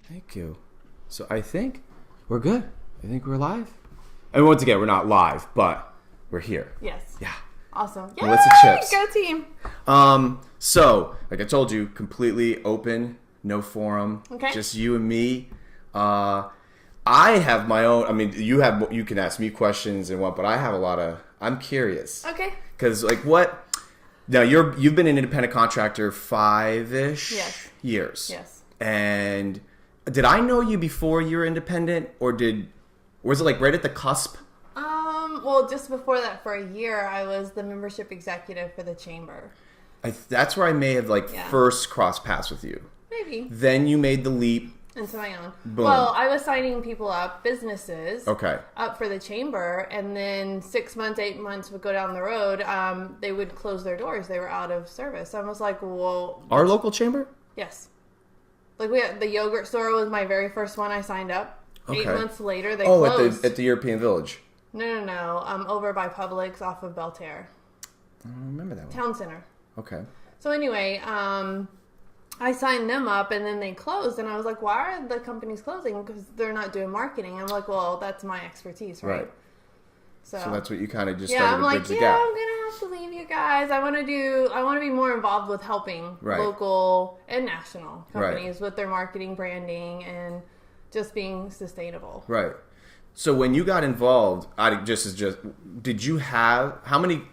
Thank you. So I think we're good. I think we're live. And once again, we're not live, but we're here. Yes. Yeah. Awesome. Yay! What's the chips? Go team. So, like I told you, completely open, no forum. Okay. Just you and me. I have my own. I mean, you can ask me questions and what, but I have a lot of. I'm curious. Okay. Because like what? Now you've been an independent contractor 5-ish years. Yes. And did I know you before you were independent, or was it like right at the cusp? Well, just before that, for a year, I was the membership executive for the chamber. That's where I may have first crossed paths with you. Maybe. Then you made the leap Into my own. Boom. Well, I was signing people up, businesses, Okay. up for the chamber, and then 6 months, 8 months would go down the road. They would close their doors. They were out of service. I was like, well... Our local chamber? Yes. Like, we had, the yogurt store was my very first one I signed up. Okay. 8 months later, they closed. At the European Village. No. Over by Publix off of Belterre. I don't remember that one. Town Center. Okay. So anyway, I signed them up and then they closed. And I was like, why are the companies closing? Because they're not doing marketing. I'm like, well, that's my expertise, right? So that's what you kind of just yeah, started I'm to like, bridge the gap. I'm going to have to leave you guys. I want to be more involved with helping local and national companies with their marketing, branding, and just being sustainable. Right. So when you got involved, did you have, how many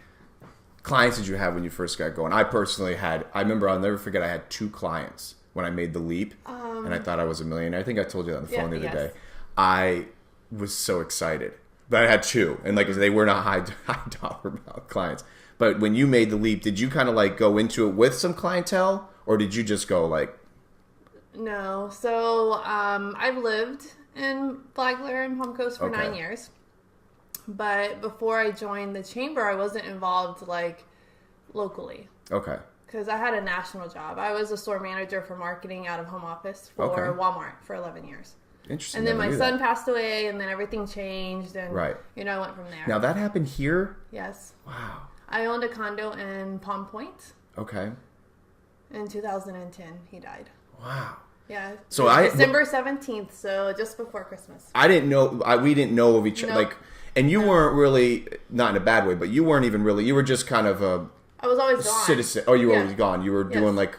clients did you have when you first got going? I personally I remember, I'll never forget, I had 2 clients when I made the leap, and I thought I was a millionaire. I think I told you that on the phone the other day. I was so excited. But I had 2, and like I said, they were not high dollar clients. But when you made the leap, did you kind of like go into it with some clientele, or did you just go like... No. So I've lived in Flagler and Palm Coast for 9 years. But before I joined the chamber, I wasn't involved like locally. Okay. Because I had a national job. I was a store manager for marketing out of home office for Walmart for 11 years. Interesting. And then my son passed away, and then everything changed, and I went from there. Now that happened here? Yes. Wow. I owned a condo in Palm Point. Okay. In 2010, he died. Wow. Yeah. So December 17th, so just before Christmas. I didn't know. We didn't know of each other. Like, and you weren't really, not in a bad way, but you weren't even really. You were just kind of a. I was always gone. Citizen. Oh, you were always gone. You were doing like,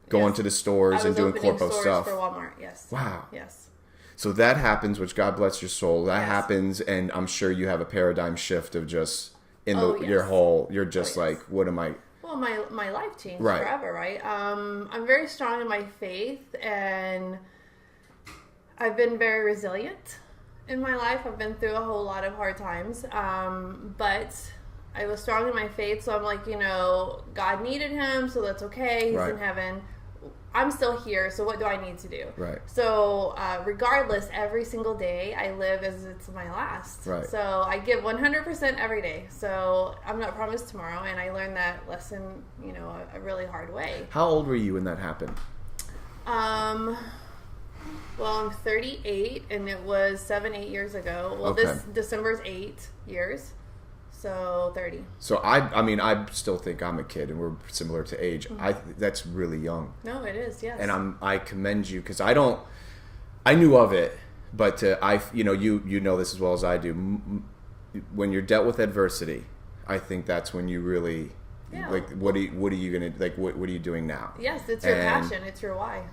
going to the stores and doing corpo stuff. For Walmart. Yes. Wow. Yes. So that happens, which God bless your soul. That happens, and I'm sure you have a paradigm shift of just your whole. You're just like, what am I? Well, my life changed forever, right? I'm very strong in my faith, and I've been very resilient in my life. I've been through a whole lot of hard times, but I was strong in my faith, so I'm like, God needed him, so that's okay. He's in heaven. I'm still here, so what do I need to do? Right. So regardless, every single day I live as it's my last. Right. So I give 100% every day. So I'm not promised tomorrow, and I learned that lesson, a really hard way. How old were you when that happened? Well, I'm 38, and it was 7-8 years ago. Well, this December's 8 years. So 30. So I still think I'm a kid, and we're similar to age. Mm-hmm. That's really young. No, it is. Yes. And I commend you, because I knew of it, but you know this as well as I do. When you're dealt with adversity, I think that's when you really like what are you gonna like what are you doing now? Yes, it's your passion. It's your why.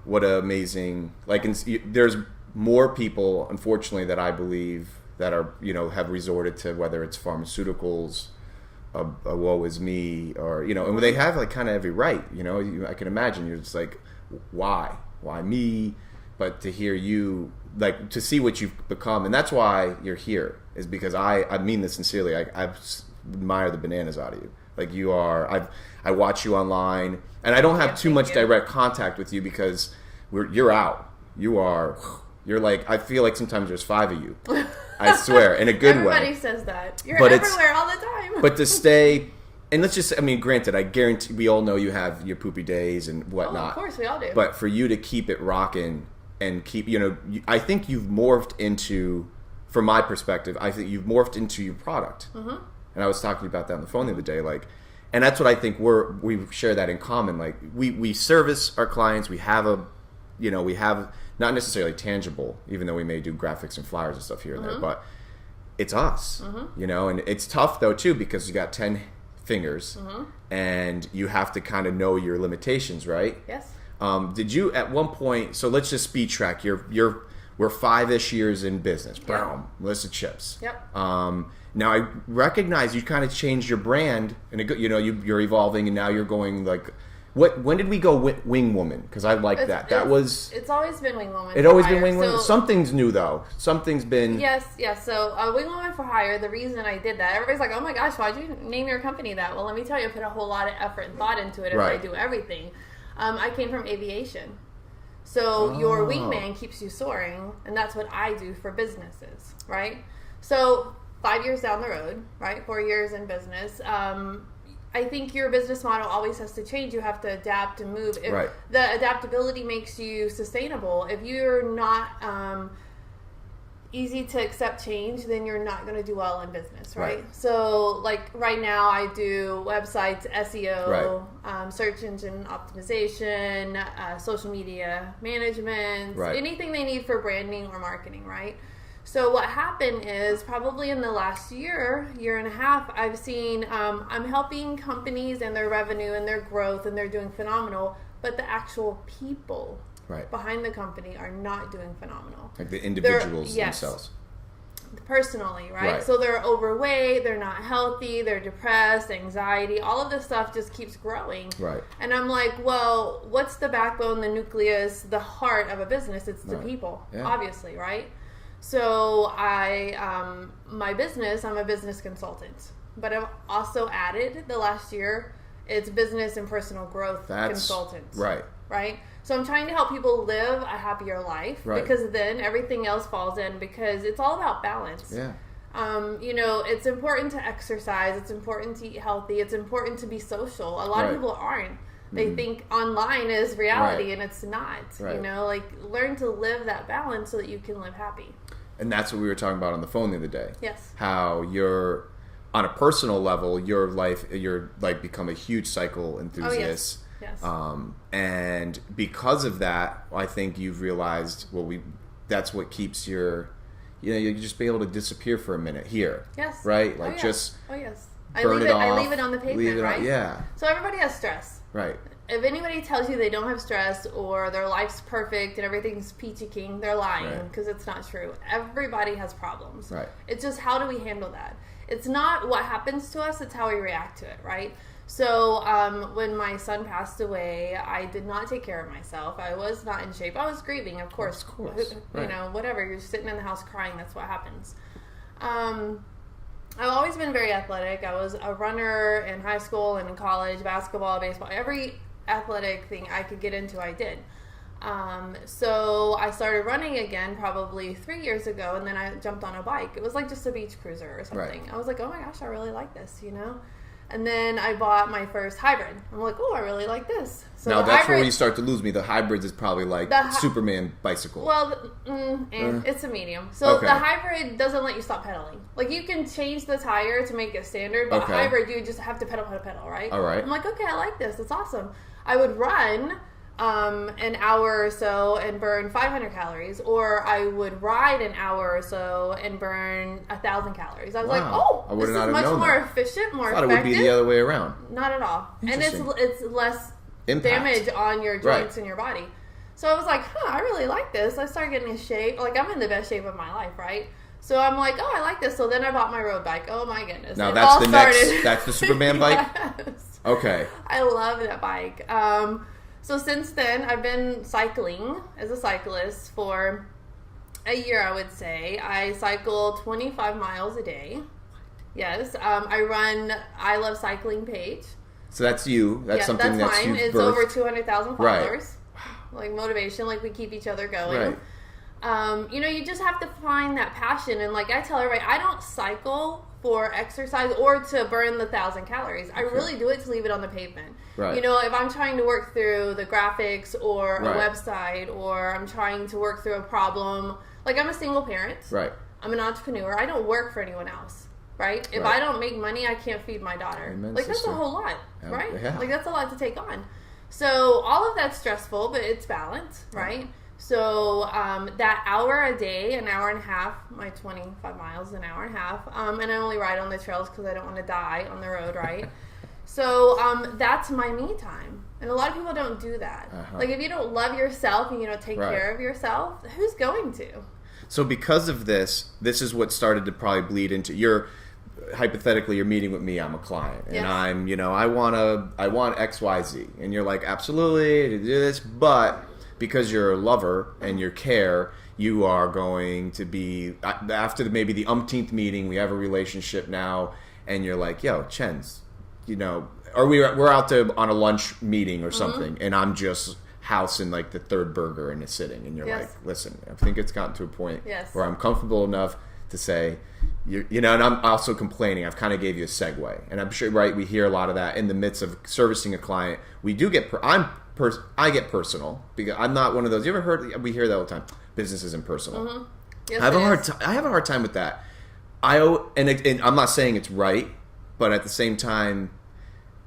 What an amazing there's more people, unfortunately, that I believe that are, have resorted to, whether it's pharmaceuticals, a woe is me, or, and they have like kind of every right, I can imagine you're just like, why me? But to hear you, like, to see what you've become, and that's why you're here, is because I mean this sincerely. I admire the bananas out of you. Like, you are, I watch you online, and I don't have too much direct contact with you because you're out. You're like, I feel like sometimes there's 5 of you. I swear, in a good way. Everybody says that. You're everywhere all the time. But to stay, and let's just, granted, I guarantee, we all know you have your poopy days and whatnot. Oh, of course, we all do. But for you to keep it rocking and keep, I think you've morphed into, from my perspective, I think you've morphed into your product. Mm-hmm. And I was talking about that on the phone the other day, like, and that's what I think we share that in common. Like, we service our clients, we have a we have not necessarily tangible, even though we may do graphics and flyers and stuff here and there, but it's us, and it's tough though too, because you got 10 fingers and you have to kind of know your limitations, right? Yes. Did you at one point, so let's just speed track, we're 5-ish years in business, boom, Melissa Chips. Yep. Now I recognize you kind of changed your brand, and you're evolving, and now you're going like, when did we go Wing Woman? Because I like that. It's always been Wing Woman. It's always been Wing Woman. Something's new though. Something's been. Yes. So Wing Woman for Hire. The reason I did that, everybody's like, "Oh my gosh, why'd you name your company that?" Well, let me tell you, I put a whole lot of effort and thought into it. As I do everything. I came from aviation. So your wingman keeps you soaring, and that's what I do for businesses, right? So 5 years down the road, right? 4 years in business. I think your business model always has to change. You have to adapt and move. If the adaptability makes you sustainable. If you're not easy to accept change, then you're not going to do well in business, right? So, like right now, I do websites, SEO, search engine optimization, social media management, anything they need for branding or marketing, right? So what happened is probably in the last year and a half, I've seen I'm helping companies and their revenue and their growth, and they're doing phenomenal, but the actual people behind the company are not doing phenomenal. Like the individuals themselves. Personally, right? So they're overweight, they're not healthy, they're depressed, anxiety, all of this stuff just keeps growing. Right. And I'm like, well, what's the backbone, the nucleus, the heart of a business? It's the people, obviously, right? So my business, I'm a business consultant, but I've also added the last year, it's business and personal growth consultant. Right. So I'm trying to help people live a happier life because then everything else falls in, because it's all about balance. Yeah. It's important to exercise. It's important to eat healthy. It's important to be social. A lot of people aren't. They think online is reality, and it's not. Learn to live that balance so that you can live happy. And that's what we were talking about on the phone the other day. Yes. How you're, on a personal level, you're become a huge cycle enthusiast. Oh, yes. And because of that, I think you've realized, that's what keeps you just be able to disappear for a minute here. Yes. Right? Yes. I leave it on the pavement, right? Yeah. So everybody has stress. Right. If anybody tells you they don't have stress or their life's perfect and everything's peachy keen, they're lying, because it's not true. Everybody has problems. Right. It's just, how do we handle that? It's not what happens to us, it's how we react to it, right? So when my son passed away, I did not take care of myself. I was not in shape. I was grieving, of course. Whatever. You're sitting in the house crying. That's what happens. I've always been very athletic. I was a runner in high school and in college, basketball, baseball, every athletic thing I could get into, I did. So I started running again probably 3 years ago, and then I jumped on a bike. It was like just a beach cruiser or something. I was like, oh my gosh, I really like this, And then I bought my first hybrid. I'm like, oh, I really like this. So now that's where you start to lose me. The hybrids is probably like Superman bicycle. Well, it's a medium. So the hybrid doesn't let you stop pedaling. Like, you can change the tire to make it standard, but hybrid, you just have to pedal, right? All right. I'm like, okay, I like this. It's awesome. I would run an hour or so and burn 500 calories, or I would ride an hour or so and burn 1,000 calories. I was like, oh, this is much more efficient, more effective. I thought it would be the other way around. Not at all. And it's less damage on your joints and your body. So I was like, I really like this. I started getting in shape. Like, I'm in the best shape of my life, right? So I'm like, I like this. So then I bought my road bike. Oh my goodness. Now that's the Superman bike? Yes. Okay. I love that bike. So since then, I've been cycling as a cyclist for a year, I would say. I cycle 25 miles a day. Yes. I run I Love Cycling page. So that's you. That's something that's mine. It's over 200,000 followers. Right. Like motivation, like we keep each other going. Right. You just have to find that passion. And like I tell everybody, I don't cycle for exercise or to burn the 1,000 calories. I really do it to leave it on the pavement. Right. If I'm trying to work through the graphics or a website, or I'm trying to work through a problem, like I'm a single parent. Right. I'm an entrepreneur. I don't work for anyone else. Right? If I don't make money, I can't feed my daughter. Amen, like, sister. That's a whole lot. Right? Yeah. Like, that's a lot to take on. So all of that's stressful, but it's balance, right? So that hour a day, an hour and a half, my 25 miles, an hour and a half, and I only ride on the trails because I don't want to die on the road, right? So that's my me time. And a lot of people don't do that. Like if you don't love yourself and you don't take care of yourself, who's going to? So because of this is what started to probably bleed into hypothetically you're meeting with me, I'm a client, and I'm, I want XYZ, and you're like, absolutely, to do this, but because you're a lover and you care, you are going to be, after maybe the umpteenth meeting, we have a relationship now, and you're like, yo, Chenz, or we're out on a lunch meeting or something, and I'm just housing like the third burger and it's sitting, and you're like, listen, I think it's gotten to a point where I'm comfortable enough to say, and I'm also complaining. I've kind of gave you a segue, and I'm sure, right? We hear a lot of that in the midst of servicing a client. We do get, I get personal because I'm not one of those. You ever heard? We hear that all the time. Business isn't personal. Yes, I have a hard time with that. And I'm not saying it's right, but at the same time,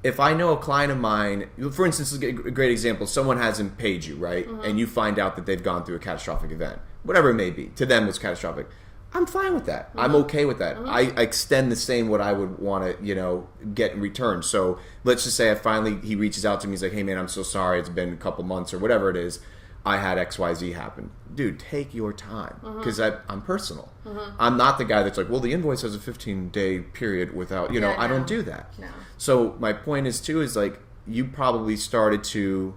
if I know a client of mine, for instance, a great example, someone hasn't paid you, right? And you find out that they've gone through a catastrophic event, whatever it may be, to them was catastrophic. I'm fine with that. I'm okay with that. I extend the same what I would want to, get in return. So let's just say he reaches out to me. He's like, hey man, I'm so sorry. It's been a couple months or whatever it is. I had XYZ happen. Dude, take your time because I'm personal. I'm not the guy that's like, well, the invoice has a 15-day period without, I don't do that. No. So my point is too, is like, you probably started to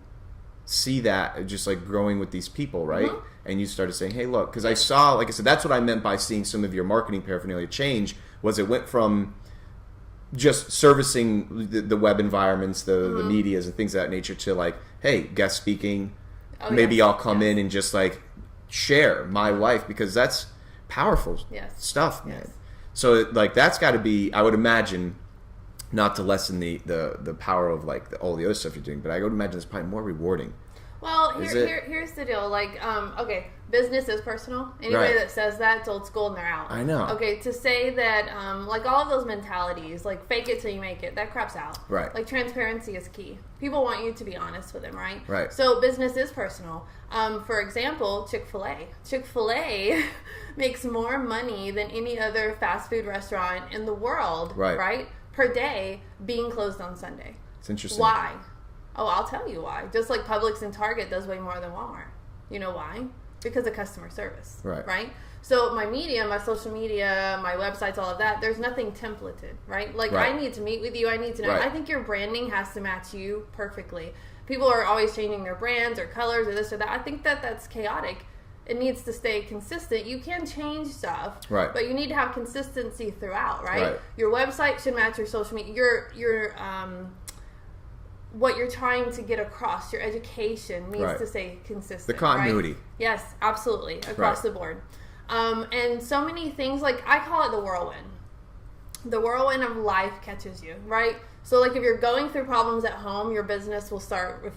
see that just like growing with these people, right? And you started saying, hey, look, because I saw, like I said, that's what I meant by seeing some of your marketing paraphernalia change, was it went from just servicing the web environments, the medias and things of that nature to like, hey, guest speaking, maybe I'll come in and just like share my life, because that's powerful stuff, man. So like that's got to be, I would imagine, not to lessen the power of like all the other stuff you're doing, but I would imagine it's probably more rewarding. Well, here's the deal. Like, okay, business is personal. Anybody that says that, it's old school and they're out. I know. Okay, to say that, like all of those mentalities, like fake it till you make it, that crap's out. Right. Like transparency is key. People want you to be honest with them, right? Right. So business is personal. For example, Chick-fil-A. Chick-fil-A makes more money than any other fast food restaurant in the world, right? Per day, being closed on Sunday. It's interesting. Why? Oh, I'll tell you why. Just like Publix and Target does way more than Walmart. You know why? Because of customer service. Right? So my media, my social media, my websites, all of that, there's nothing templated, right? Like I need to meet with you. I need to know. I think your branding has to match you perfectly. People are always changing their brands or colors or this or that. I think that's chaotic. It needs to stay consistent. You can change stuff, but you need to have consistency throughout, right? Your website should match your social media. Your what you're trying to get across, your education needs to stay consistent. The continuity. Right? Yes, absolutely. Across the board. And so many things, like I call it the whirlwind. The whirlwind of life catches you, right? So like if you're going through problems at home, your business will start,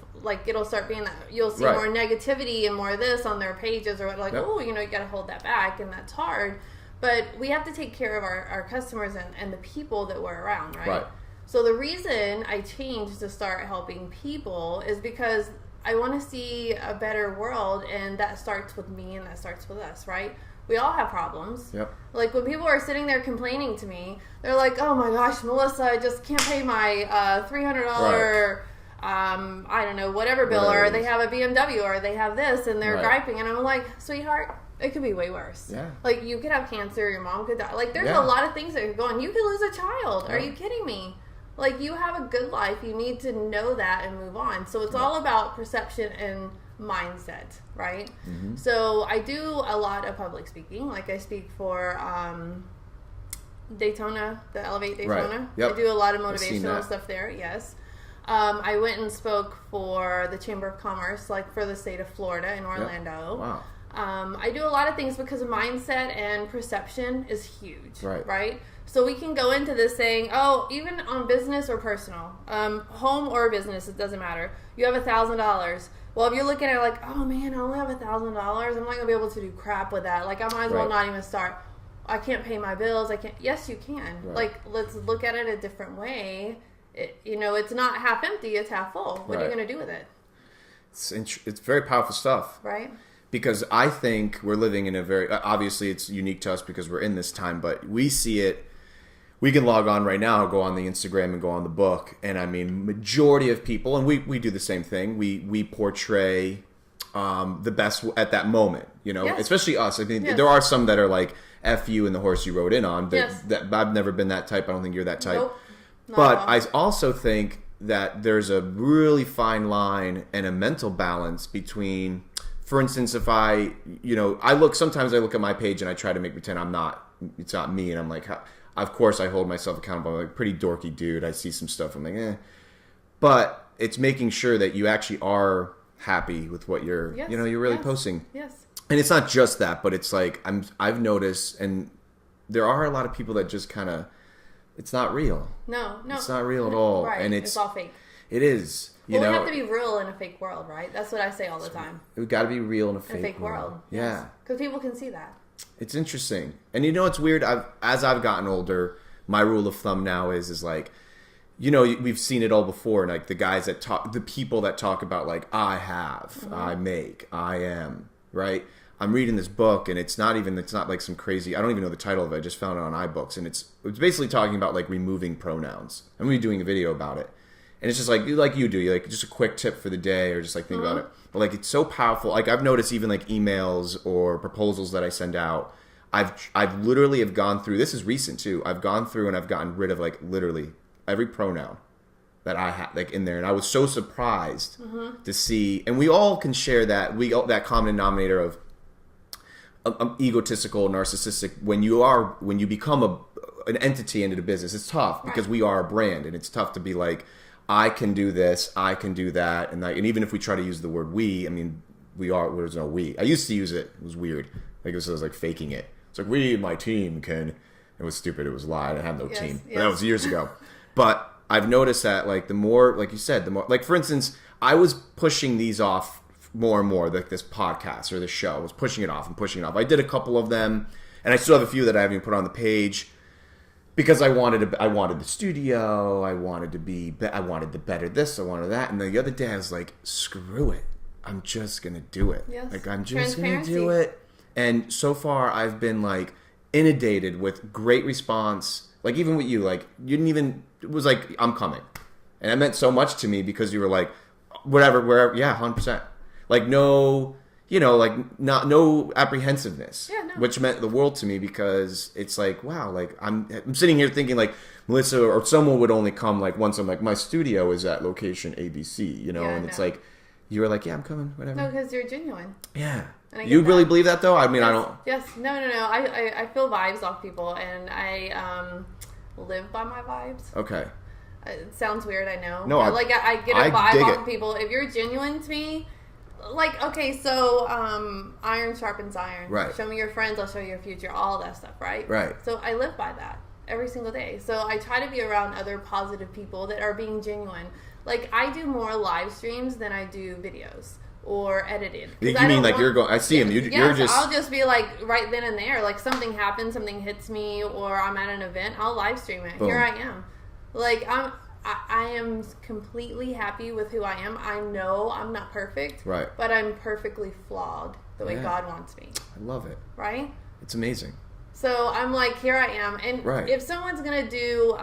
it'll start being that, you'll see more negativity and more of this on their pages, or like, oh, you got to hold that back, and that's hard. But we have to take care of our customers and the people that we're around, right? So the reason I changed to start helping people is because I want to see a better world, and that starts with me and that starts with us, right? We all have problems. Like when people are sitting there complaining to me, they're like, oh my gosh, Melissa, I just can't pay my $300, I don't know, whatever bill, or they have a BMW, or they have this, and they're griping, and I'm like, sweetheart, it could be way worse. Like you could have cancer, your mom could die. Like there's a lot of things that could go on. You could lose a child. Are you kidding me? Like, you have a good life. You need to know that and move on. So it's all about perception and mindset, right? So I do a lot of public speaking. Like, I speak for Daytona, the Elevate Daytona. I do a lot of motivational stuff there, yes. I went and spoke for the Chamber of Commerce, like for the state of Florida in Orlando. Wow. I do a lot of things because mindset and perception is huge, right? So we can go into this saying, oh, even on business or personal, home or business, it doesn't matter. You have $1,000. Well, if you're looking at it like, oh man, I only have $1,000, I'm not going to be able to do crap with that. Like, I might as well not even start. I can't pay my bills. I can't. Yes, you can. Like, let's look at it a different way. it's not half empty, it's half full. What are you going to do with it? It's very powerful stuff. Right. Because I think we're living in a very, obviously it's unique to us because we're in this time, but we see it. We can log on right now, go on the Instagram and go on the book. And I mean, majority of people, and we do the same thing. We portray the best at that moment, especially us. I mean, there are some that are like, F you and the horse you rode in on. That I've never been that type. I don't think you're that type. Nope, but I also think that there's a really fine line and a mental balance between, for instance, if sometimes I look at my page and I try to make pretend it's not me. And I'm like, of course I hold myself accountable. I'm like a pretty dorky dude. I see some stuff. I'm like, eh. But it's making sure that you actually are happy with what you're really posting. Yes. And it's not just that, but it's like I've noticed, and there are a lot of people that just kind of, it's not real. No, it's not real at all, right. And it's all fake. It is. We have to be real in a fake world, right? That's what I say all the time. We've got to be real in a fake world. Yeah, because people can see that. It's interesting, and it's weird. As I've gotten older, my rule of thumb now is like, we've seen it all before, and like the guys that talk, the people that talk about like I have, I make, I am, right? I'm reading this book, and it's not like some crazy, I don't even know the title of it. I just found it on iBooks, and it's basically talking about like removing pronouns. I'm going to be doing a video about it. And it's just like you do, like just a quick tip for the day, or just like think about it. But like it's so powerful. Like I've noticed even like emails or proposals that I send out, I've literally have gone through, this is recent too. I've gone through and I've gotten rid of like literally every pronoun that I had like in there, and I was so surprised to see. And we all can share that that common denominator of egotistical, narcissistic. When you become an entity into the business, it's tough because we are a brand, and it's tough to be like, I can do this, I can do that, and even if we try to use the word we, I mean, there's no we. I used to use it. It was weird. Like it was like faking it. It's like, we, my team can. It was stupid. It was a lie. I had no team. But that was years ago. But I've noticed that like the more, like you said, the more, like for instance, I was pushing these off more and more, like this podcast or this show. I was pushing it off and pushing it off. I did a couple of them, and I still have a few that I haven't even put on the page. Because I wanted the studio, I wanted to better this, I wanted that. And the other day I was like, screw it. I'm just going to do it. Yes. Like, I'm just going to do it. And so far I've been like inundated with great response. Like even with you, like it was like, I'm coming. And it meant so much to me because you were like, wherever, yeah, 100%. Like no apprehensiveness, which meant the world to me because it's like, wow, like I'm sitting here thinking like Melissa or someone would only come like once. I'm like, my studio is at location ABC, it's like, you were like, yeah, I'm coming, whatever. No, because you're genuine. Yeah. You really believe that though? I mean, yes. I don't. Yes. No. I feel vibes off people, and I live by my vibes. Okay. It sounds weird, I know. No, I get a vibe off people. If you're genuine to me. Like, okay, so iron sharpens iron. Right. Show me your friends, I'll show you your future, all that stuff, right? Right. So I live by that every single day. So I try to be around other positive people that are being genuine. Like, I do more live streams than I do videos or edited. You mean like you're going, I see them, you're just... I'll just be like right then and there. Like something happens, something hits me, or I'm at an event, I'll live stream it. Boom. Here I am. Like, I am completely happy with who I am. I know I'm not perfect. Right. But I'm perfectly flawed the way God wants me. I love it. Right? It's amazing. So I'm like, here I am. And if someone's going to do,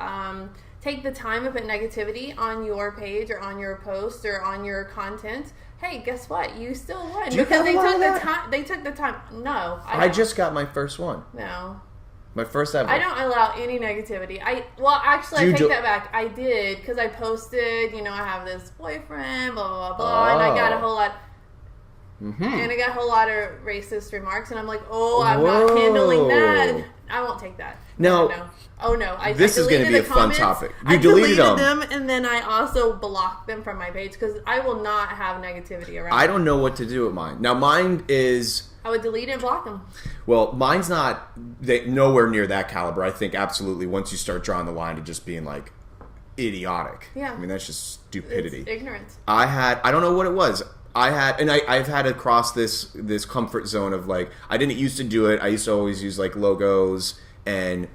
take the time to put negativity on your page or on your post or on your content, hey, guess what? You still won. Because they took the time. No. I just got my first one. No. My first ever. I don't allow any negativity. I take that back. I did because I posted, I have this boyfriend, blah, blah, blah, blah, and I got a whole lot. And I got a whole lot of racist remarks, and I'm like, I'm not handling that. I won't take that. No. This is going to be a fun topic. You deleted them, and then I also blocked them from my page because I will not have negativity around. I don't know what to do with mine. Now, mine is... I would delete and block them. Well, mine's not nowhere near that caliber. I think absolutely once you start drawing the line to just being like idiotic. Yeah. I mean, that's just stupidity. It's ignorance. I don't know what it was. I've had to cross this comfort zone of like, I didn't used to do it. I used to always use like logos and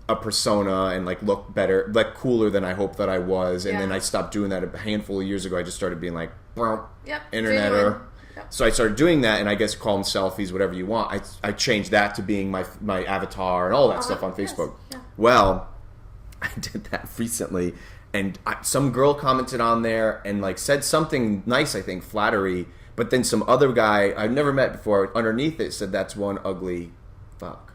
a persona and like look better, like cooler than I hoped that I was. And then I stopped doing that a handful of years ago. I just started being like, interneter. Yep. So I started doing that, and I guess call them selfies, whatever you want. I changed that to being my avatar and all that stuff on Facebook. Yes. Yeah. Well, I did that recently, and some girl commented on there and like said something nice, I think, flattery, but then some other guy I've never met before underneath it said that's one ugly fuck.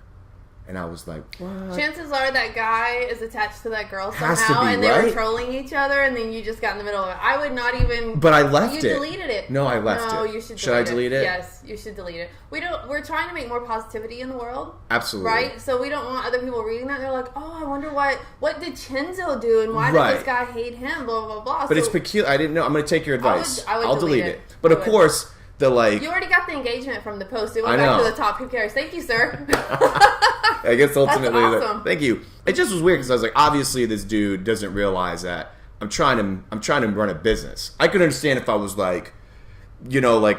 And I was like, what? Chances are that guy is attached to that girl somehow, and they were trolling each other, and then you just got in the middle of it. I would not even... But I left it. You deleted it. No, I left it. No, you should delete it. Should I delete it? Yes, you should delete it. We're trying to make more positivity in the world. Absolutely. Right? So we don't want other people reading that. They're like, oh, I wonder what did Chenzo do, and why did this guy hate him, blah, blah, blah. But it's peculiar. I didn't know. I'm going to take your advice. I'll delete it. But of course... You already got the engagement from the post. It went back to the top. Who cares? Thank you, sir. I guess ultimately, that's awesome. Thank you. It just was weird because I was like, obviously, this dude doesn't realize that I'm trying to run a business. I could understand if I was like, like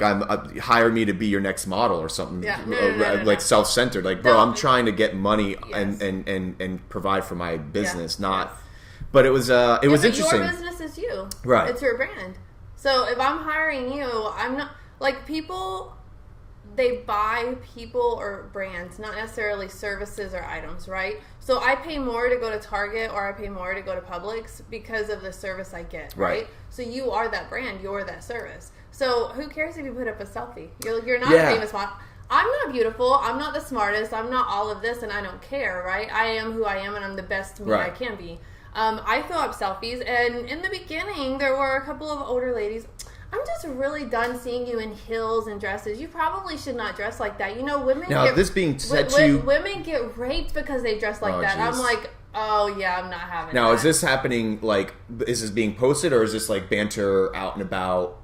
hire me to be your next model or something. Yeah. No. Self-centered. Like, bro, I'm trying to get money and provide for my business, not. Yes. But it was interesting. Your business is you. Right. It's your brand. So if I'm hiring you, I'm not like people. They buy people or brands, not necessarily services or items, right? So I pay more to go to Target or I pay more to go to Publix because of the service I get, right? So you are that brand, you're that service. So who cares if you put up a selfie? You're not a famous one. I'm not beautiful. I'm not the smartest. I'm not all of this, and I don't care, right? I am who I am, and I'm the best me I can be. I throw up selfies, and in the beginning, there were a couple of older ladies. I'm just really done seeing you in heels and dresses. You probably should not dress like that. Women women get raped because they dress like that. Geez. I'm like, oh yeah, I'm not having now, is this happening, like, is this being posted, or is this like banter out and about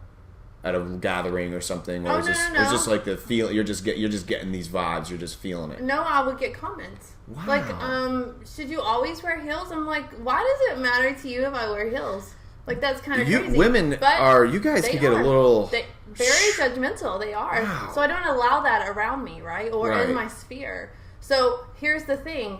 at a gathering or something? Or is this like the feel, you're just getting these vibes, you're just feeling it? No, I would get comments. Wow. Like, should you always wear heels? I'm like, why does it matter to you if I wear heels? Like, that's kind of crazy. You guys can get a little... very judgmental, they are. Wow. So I don't allow that around me, right? Or in my sphere. So here's the thing.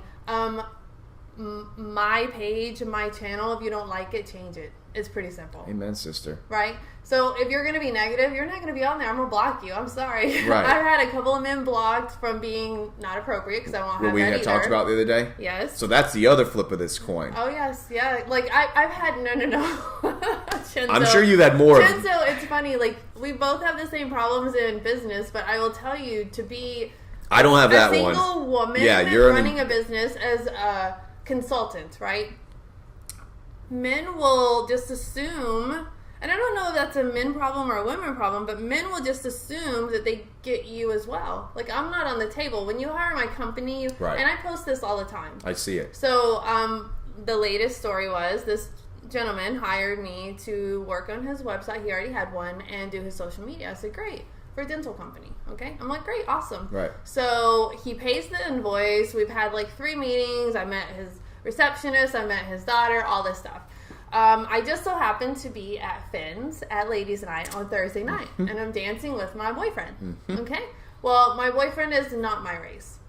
My page, my channel, if you don't like it, change it. It's pretty simple. Amen, sister. Right? So if you're going to be negative, you're not going to be on there. I'm going to block you. I'm sorry. Right. I've had a couple of men blocked from being not appropriate because I won't have that either. What we had talked about the other day? Yes. So that's the other flip of this coin. Oh, yes. Yeah. Like, I've had... No. Chenzo, I'm sure you've had more. Chenzo, it's funny. Like, we both have the same problems in business, but I will tell you, to be... I don't have that one. A single woman running a business as a consultant, right? Men will just assume, and I don't know if that's a men problem or a women problem, but men will just assume that they get you as well. Like, I'm not on the table. When you hire my company, and I post this all the time. I see it. So, the latest story was this gentleman hired me to work on his website. He already had one, and do his social media. I said, great. For a dental company, okay? I'm like, great, awesome. Right. So he pays the invoice. We've had like 3 meetings. I met his receptionist. I met his daughter, all this stuff. I just so happened to be at Finn's at Ladies Night on Thursday night, and I'm dancing with my boyfriend, okay? Well, my boyfriend is not my race,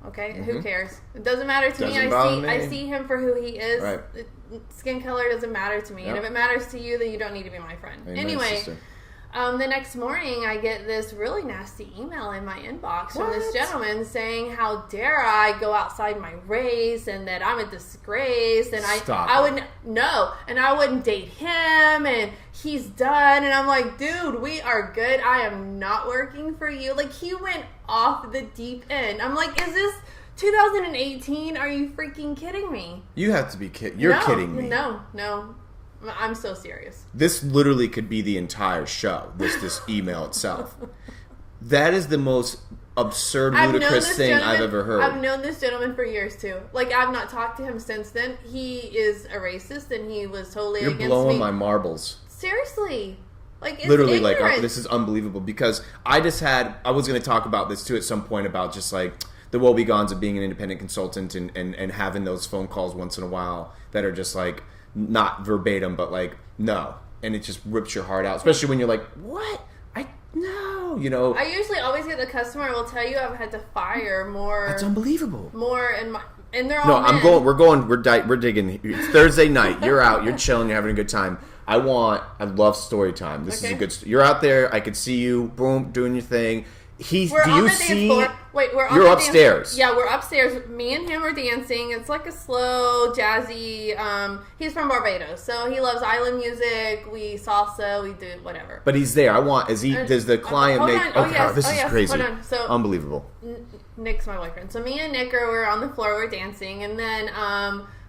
okay? Who cares? It doesn't matter to me. I see him for who he is. Right. Skin color doesn't matter to me, and if it matters to you, then you don't need to be my friend. Amen, anyway. sister. The next morning, I get this really nasty email in my inbox from this gentleman saying, how dare I go outside my race, and that I'm a disgrace, and I wouldn't date him, and he's done. And I'm like, dude, we are good. I am not working for you. Like, he went off the deep end. I'm like, is this 2018? Are you freaking kidding me? You have to be kidding. You're kidding me. No. I'm so serious. This literally could be the entire show, this email itself. That is the most absurd, ludicrous thing I've ever heard. I've known this gentleman for years, too. Like, I've not talked to him since then. He is a racist, and he was totally against me. You're blowing my marbles. Seriously. Like, it's literally, ignorant. like, this is unbelievable. Because I was going to talk about this, too, at some point, about just, like, the woebegones of being an independent consultant and having those phone calls once in a while that are just, like, not verbatim, but like, no. And it just rips your heart out, especially when you're like, what? No, I usually always get the customer will tell you I've had to fire more. That's unbelievable. More and they're all No, men. I'm going. We're digging. It's Thursday night. You're out. You're chilling. You're having a good time. I love story time. This is a good. You're out there. I could see you. Boom, doing your thing. We're on the dance floor. Wait, we're on You're the upstairs. Yeah, we're upstairs. Me and him are dancing. It's like a slow, jazzy. He's from Barbados, so he loves island music. We salsa. We do whatever. But he's there. Does the client make? This is crazy. Hold on. So unbelievable. Nick's my boyfriend. So me and Nick we're on the floor. We're dancing, and then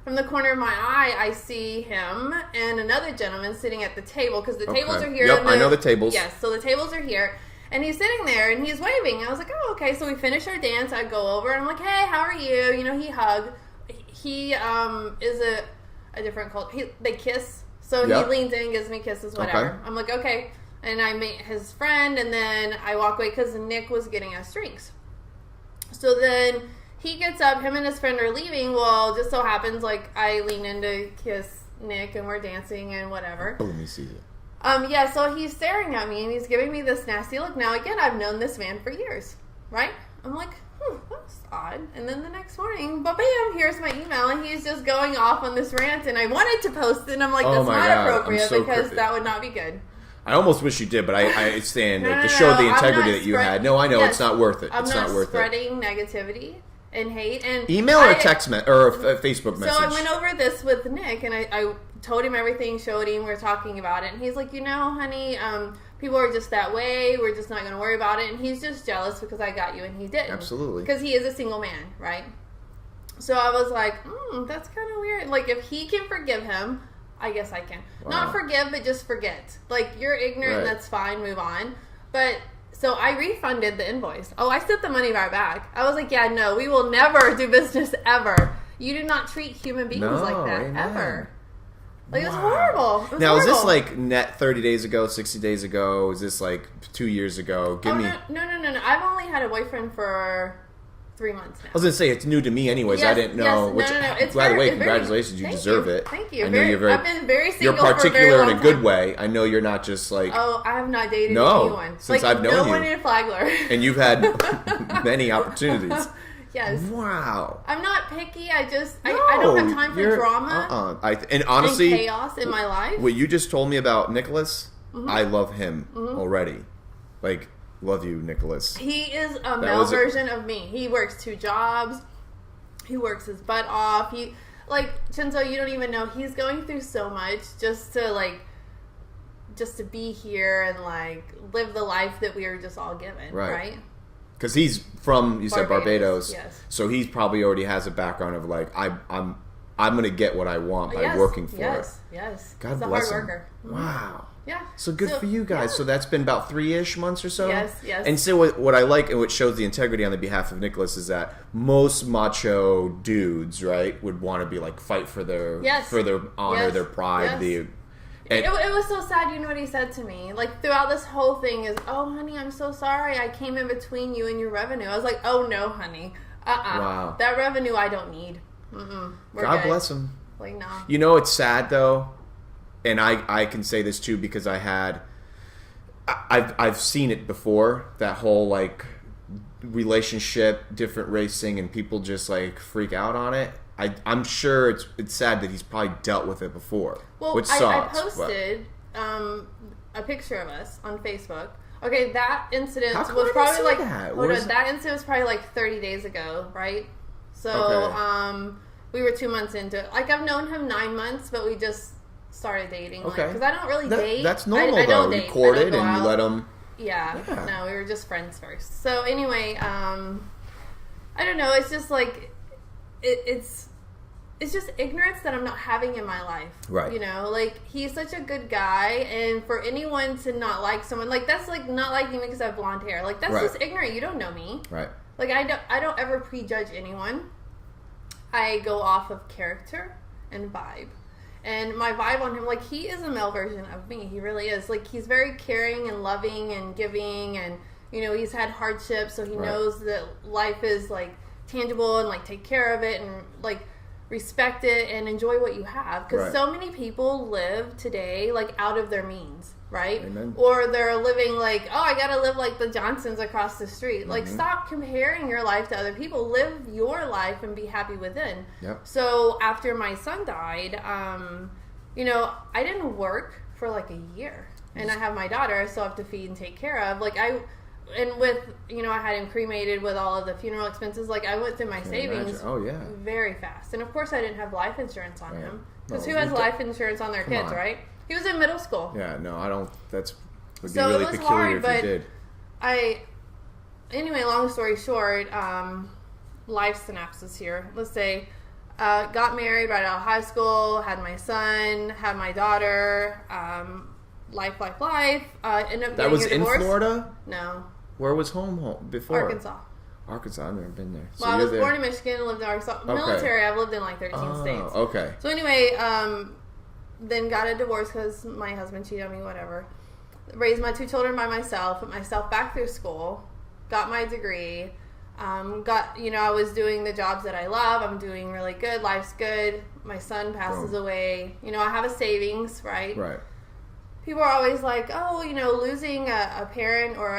from the corner of my eye, I see him and another gentleman sitting at the table because the tables are here. Yep, I know the tables. Yes, so the tables are here. And he's sitting there, and he's waving. I was like, oh, okay. So we finish our dance. I go over, and I'm like, hey, how are you? You know, he hugged. He is a different culture. They kiss. So he leans in, gives me kisses, whatever. Okay. I'm like, okay. And I meet his friend, and then I walk away because Nick was getting us drinks. So then he gets up. Him and his friend are leaving. Well, just so happens, like, I lean in to kiss Nick, and we're dancing and whatever. Let me see it. So he's staring at me and he's giving me this nasty look. Now, again, I've known this man for years, right? I'm like, that's odd. And then the next morning, bam, here's my email, and he's just going off on this rant, and I wanted to post it, and I'm like, that's not appropriate because that would not be good. I almost wish you did, but I stand to show the integrity that you had. No, I know, it's not worth it. It's not worth it. I'm not spreading negativity and hate. And email or text or a Facebook message. So I went over this with Nick, and I told him everything, showed him, we were talking about it, and he's like, honey, people are just that way, we're just not going to worry about it, and he's just jealous because I got you and he didn't. Absolutely. Because he is a single man, right? So I was like, that's kind of weird. Like, if he can forgive him, I guess I can. Wow. Not forgive, but just forget. Like, you're ignorant, that's fine, move on. But, so I refunded the invoice. Oh, I sent the money right back. I was like, yeah, no, we will never do business ever. You do not treat human beings like that, ever. Like, it was horrible. Now, is this like net 30 days ago, 60 days ago? Is this like 2 years ago? No. I've only had a boyfriend for 3 months now. I was going to say, it's new to me anyways. I didn't know. No. It's by the way, congratulations. You deserve it. Thank you. I know I've been very single you're particular for a very long in a good time. way. I know you're not just like... Oh, I have not dated anyone. Since I've known you. No one in Flagler. And you've had many opportunities. Yes. Wow. I'm not picky. I don't have time for drama. And honestly, and chaos in my life. What you just told me about Nicholas, I love him already. Like, love you, Nicholas. He is a male version of me. He works 2 jobs. He works his butt off. Chenzo, you don't even know. He's going through so much just to be here and like live the life that we were just all given, right? Because he's from, you said Barbados, yes. So he probably already has a background of like, I'm going to get what I want by working for it. Yes. God He's bless a hard him. worker. Wow. Yeah. So good for you guys. Yeah. So that's been about 3-ish months or so? Yes. And so what I like and what shows the integrity on the behalf of Nicholas is that most macho dudes, right, would want to be like fight for their honor, their pride, it was so sad. You know what he said to me? Like, throughout this whole thing is, oh, honey, I'm so sorry. I came in between you and your revenue. I was like, oh, no, honey. Wow. That revenue I don't need. God bless him. Like, no. You know, it's sad, though. And I can say this, too, because I've seen it before. That whole, like, relationship, different racing, and people just, like, freak out on it. I'm sure it's sad that he's probably dealt with it before. Well, which I posted a picture of us on Facebook. Okay, that incident was probably like that incident was probably like 30 days ago, right? So we were 2 months into it. Like, I've known him 9 months, but we just started dating. Okay, because I don't really date. That's normal though. You courted and you let him. Yeah. No, we were just friends first. So anyway, I don't know. It's just like. It's just ignorance that I'm not having in my life. Right. You know, like, he's such a good guy, and for anyone to not like someone, like, that's like not liking me because I have blonde hair. Like, that's just ignorant. You don't know me. Right. Like, I don't ever prejudge anyone. I go off of character and vibe. And my vibe on him, like, he is a male version of me. He really is. Like, he's very caring and loving and giving, and, you know, he's had hardships, so he knows that life is, like, tangible and, like, take care of it, and, like, respect it and enjoy what you have, because right. so many people live today like out of their means, right? Amen. Or they're living like, oh, I gotta live like the Johnsons across the street. Like, stop comparing your life to other people. Live your life and be happy within. Yep. So after my son died, you know, I didn't work for like a year, and I have my daughter I still have to feed and take care of. Like, and with, you know, I had him cremated with all of the funeral expenses. Like, I went through my savings very fast. And, of course, I didn't have life insurance on him. Because who has life insurance on their kids, right? He was in middle school. Yeah, no, I don't. That's would be so really it was peculiar hard, if but you did. Anyway, long story short, life synapses here. Let's say, got married right out of high school, had my son, had my daughter, life. Ended up that was a divorce. In Florida? No. Where was home before? Arkansas. I've never been there. So well, I was born in Michigan and lived in Arkansas. Okay. Military, I've lived in like 13 states. Okay. So anyway, then got a divorce because my husband cheated on me, whatever. Raised my 2 children by myself, put myself back through school, got my degree, I was doing the jobs that I love. I'm doing really good. Life's good. My son passes away. You know, I have a savings, right? Right. People are always like, oh, you know, losing a parent or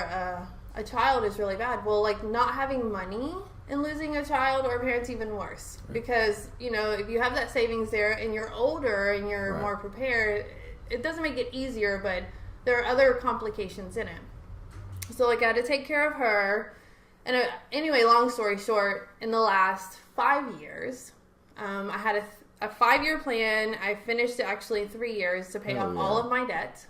a child is really bad. Well, like, not having money and losing a child or a parent's even worse. Right. Because, you know, if you have that savings there and you're older and you're more prepared, it doesn't make it easier, but there are other complications in it. So, like, I had to take care of her. And anyway, long story short, in the last 5 years, I had a 5-year plan. I finished it actually in 3 years to pay off all of my debt.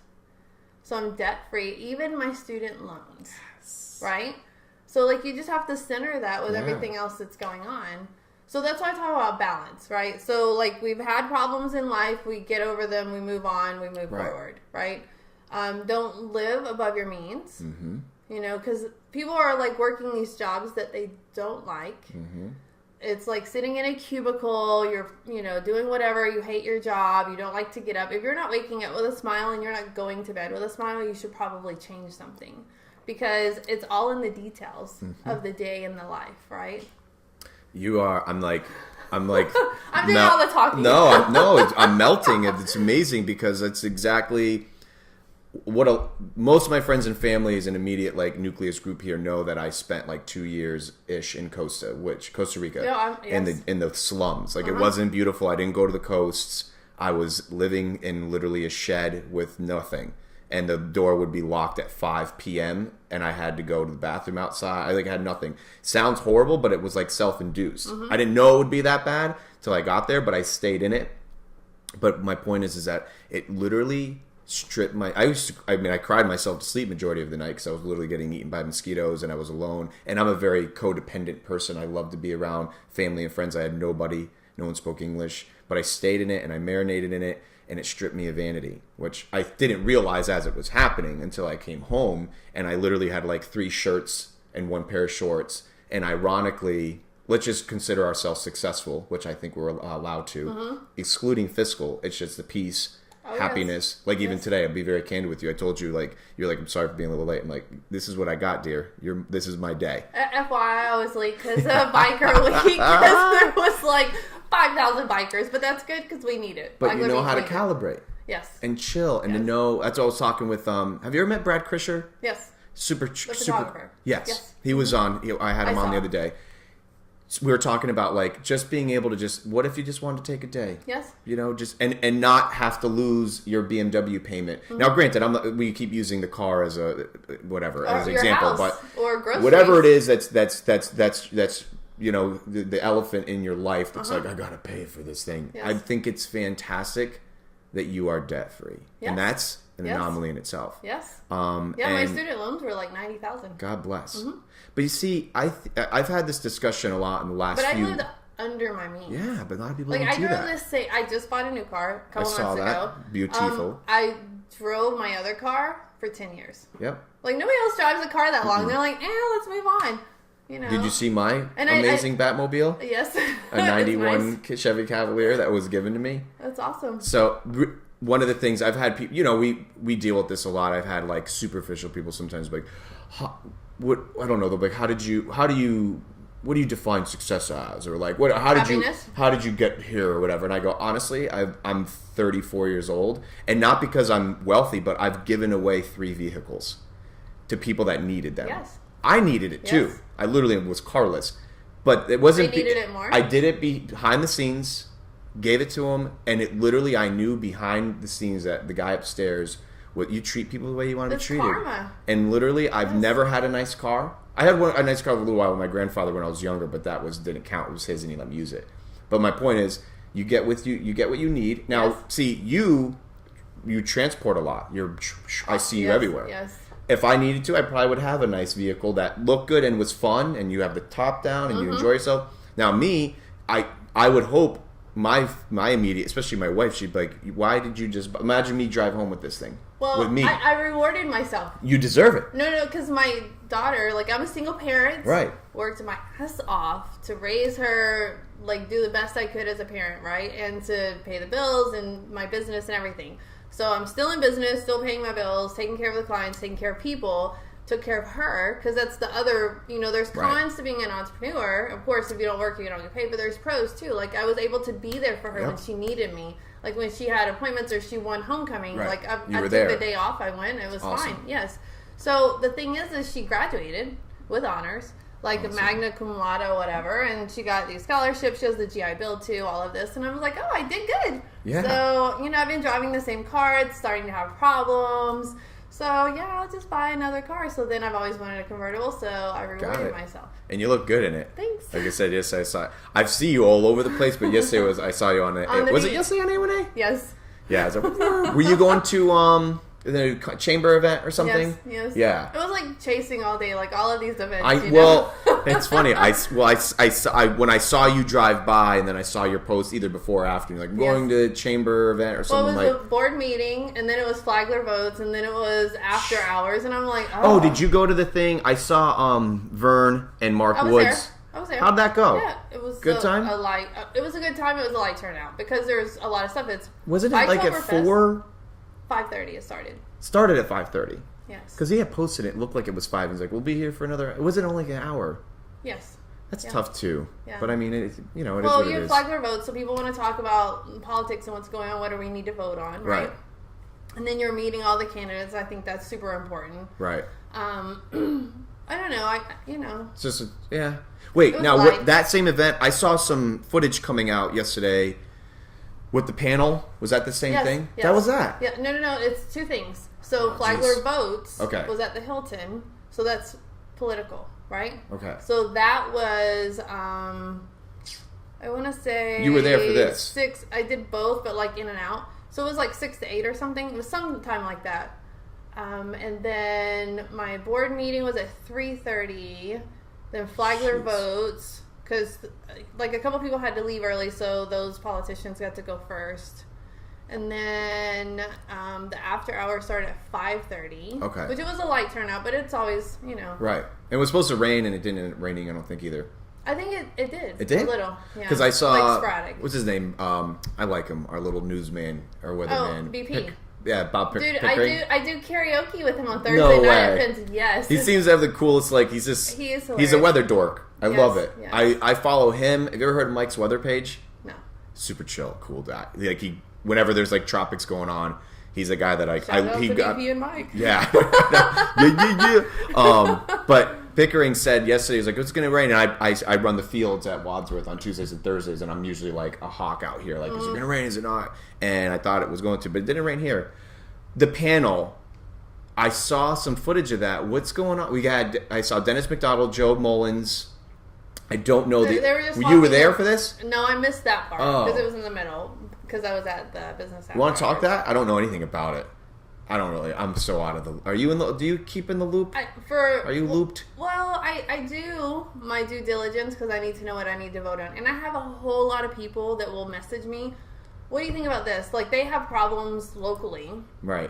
So I'm debt-free, even my student loans, right? So, like, you just have to center that with everything else that's going on. So that's why I talk about balance, right? So, like, we've had problems in life. We get over them. We move on. We move forward, right? Don't live above your means, you know, because people are, like, working these jobs that they don't like. It's like sitting in a cubicle, you're, you know, doing whatever, you hate your job, you don't like to get up. If you're not waking up with a smile and you're not going to bed with a smile, you should probably change something, because it's all in the details of the day and the life, right? You are, I'm doing all the talking. I'm melting. It's amazing, because it's exactly what most of my friends and families and immediate, like, nucleus group here know, that I spent like 2 years ish in Costa Rica, in the slums. Like, it wasn't beautiful. I didn't go to the coasts. I was living in literally a shed with nothing, and the door would be locked at 5 p.m. and I had to go to the bathroom outside. I had nothing. Sounds horrible, but it was like self-induced. I didn't know it would be that bad till I got there, but I stayed in it. But my point is that it literally stripped I cried myself to sleep majority of the night, because I was literally getting eaten by mosquitoes and I was alone. And I'm a very codependent person. I love to be around family and friends. I had nobody. No one spoke English. But I stayed in it and I marinated in it, and it stripped me of vanity, which I didn't realize as it was happening until I came home, and I literally had like 3 shirts and 1 pair of shorts. And ironically, let's just consider ourselves successful, which I think we're allowed to, excluding fiscal. It's just the peace, happiness. Like, even today, I'll be very candid with you. I told you, like, you're like, I'm sorry for being a little late. I'm like, this is what I got, dear. This is my day. FYI, I was late because of biker week, because there was like 5,000 bikers, but that's good because we need it. But you know how to calibrate. Yes. And chill, and to know. That's what I was talking with. Have you ever met Brad Krischer? Yes. Super. Yes. He was on. I had him on the other day. We were talking about, like, just being able to what if you just wanted to take a day? Yes. You know, just and not have to lose your BMW payment. Now, granted, we keep using the car as a whatever as an example, but or groceries. Whatever it is, that's you know, the elephant in your life that's like, I gotta pay for this thing. Yes. I think it's fantastic that you are debt free, and that's an anomaly in itself. Yes. My student loans were like $90,000. God bless. But you see, I've had this discussion a lot in the last few. But I lived under my means. Yeah, but a lot of people don't do that. I just bought a new car a couple months ago. Beautiful. I drove my other car for 10 years. Yep. Like, nobody else drives a car that long. They're like, let's move on. You know. Did you see my amazing Batmobile? Yes. A 91 Chevy Cavalier that was given to me. That's awesome. So one of the things I've had people, you know, we deal with this a lot. I've had, like, superficial people sometimes like, I don't know, they'll be like, how do you what do you define success as? Or like, how did you get here or whatever? And I go, honestly, I'm 34 years old, and not because I'm wealthy, but I've given away 3 vehicles to people that needed them. Yes. I needed it too. I literally was carless, but it wasn't. They needed it more. I did it behind the scenes, gave it to him, and it literally, I knew behind the scenes that the guy upstairs, what you treat people the way you want to be treated. Karma. And literally, I've never had a nice car. I had a nice car for a little while with my grandfather when I was younger, but that didn't count. It was his, and he let me use it. But my point is, you get what you need. Now, see, you transport a lot. I see you everywhere. Yes. If I needed to, I probably would have a nice vehicle that looked good and was fun, and you have the top down and you enjoy yourself. Now, me, I would hope my immediate, especially my wife, she'd be like, "Why did you just imagine me drive home with this thing?" Well, with me, I rewarded myself. You deserve it. No, because my daughter, like, I'm a single parent. Right. Worked my ass off to raise her, like, do the best I could as a parent, right? And to pay the bills and my business and everything. So I'm still in business, still paying my bills, taking care of the clients, taking care of people. Took care of her, because that's the other, there's cons to being an entrepreneur. Of course, if you don't work, you don't get paid, but there's pros too. Like, I was able to be there for her when she needed me. Like, when she had appointments or she won homecoming, like, I took the day off, I went, it was fine. Yes. So the thing is she graduated with honors, like a magna cum laude, whatever, and she got these scholarships. She has the GI Bill too, all of this, and I was like, oh, I did good. Yeah. So, I've been driving the same car, it's starting to have problems. So, I'll just buy another car. So then I've always wanted a convertible, so I rewarded myself. And you look good in it. Thanks. Like I said, yesterday I saw, I see you all over the place, but yesterday I saw you on was it yesterday on A1A? Yes. Yeah. I was like, were you going to the chamber event or something? Yes. Yeah. It was like chasing all day, like all of these events. Well, it's funny. When I saw you drive by, and then I saw your post either before or after, you're like, going to chamber event or something. Well, it was a board meeting, and then it was Flagler votes, and then it was after hours, and I'm like, oh, did you go to the thing? I saw Vern and Mark Woods. I was there. How'd that go? Yeah, it was good time. It was a good time. It was a light turnout because there's a lot of stuff. Wasn't it like at 4? 5:30 it started. Started at 5:30. Yes. Because he had posted it. Looked like it was 5. He's like, we'll be here for another. Was it only an hour? Yes. That's tough too. Yeah. But I mean, it is what it is. Well, you have Flagler votes, so people want to talk about politics and what's going on. What do we need to vote on? Right. And then you're meeting all the candidates. I think that's super important. Right. I don't know. It's just Wait, now that same event, I saw some footage coming out yesterday. With the panel, was that the same thing? Yes. That was that? Yeah, no, it's 2 things. So Flagler votes was at the Hilton, so that's political, right? Okay. So that was, I want to say... You were there for this. 6, I did both, but like in and out. So it was like 6 to 8 or something. It was sometime like that. And then my board meeting was at 3:30. Then Flagler votes... Because, like, a couple people had to leave early, so those politicians got to go first. And then the after hour started at 5:30. Okay. Which it was a light turnout, but it's always, Right. It was supposed to rain, and it didn't end up raining, I don't think, either. I think it did. It did? A little, yeah. Because I saw... Like sporadic. What's his name? I like him. Our little newsman, or weatherman. Oh, BP. Bob Dude, Pickering. I do karaoke with him on Thursday night at Penn's. Yes. He seems to have the coolest, like, he is hilarious. He's a weather dork. I love it. Yes. I follow him. Have you ever heard of Mike's weather page? No. Super chill, cool guy. Like, whenever there's like tropics going on, he's a guy that he got BP and Mike. Yeah. But Pickering said yesterday, he's like, it's going to rain. And I run the fields at Wadsworth on Tuesdays and Thursdays, and I'm usually like a hawk out here. Like, is it going to rain? Is it not? And I thought it was going to, but it didn't rain here. The panel, I saw some footage of that. What's going on? I saw Dennis McDonald, Joe Mullins. I don't know. You were there for this? No, I missed that part because it was in the middle because I was at the business. You want to talk that? I don't know anything about it. I don't really. I'm so out of the. Are you in the? Do you keep in the loop? Are you looped? Well, I do my due diligence because I need to know what I need to vote on, and I have a whole lot of people that will message me. What do you think about this? Like, they have problems locally. Right.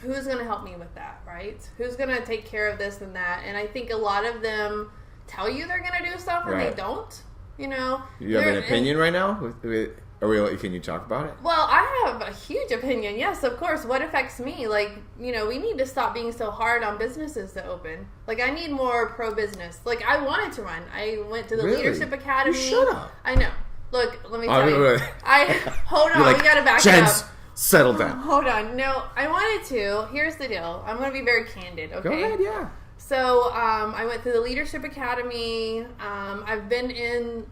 Who's going to help me with that, right? Who's going to take care of this and that? And I think a lot of them tell you they're going to do stuff and they don't. You have an opinion right now? Can you talk about it? Well, I have a huge opinion. Yes, of course. What affects me? Like, you know, we need to stop being so hard on businesses to open. Like, I need more pro-business. Like, I wanted to run. I went to the Leadership Academy. You shut up. I know. Look, let me tell you. Hold on, we gotta back up. Settle down. Hold on. No, I wanted to. Here's the deal. I'm going to be very candid, okay? Go ahead, yeah. So, I went through the Leadership Academy. I've been in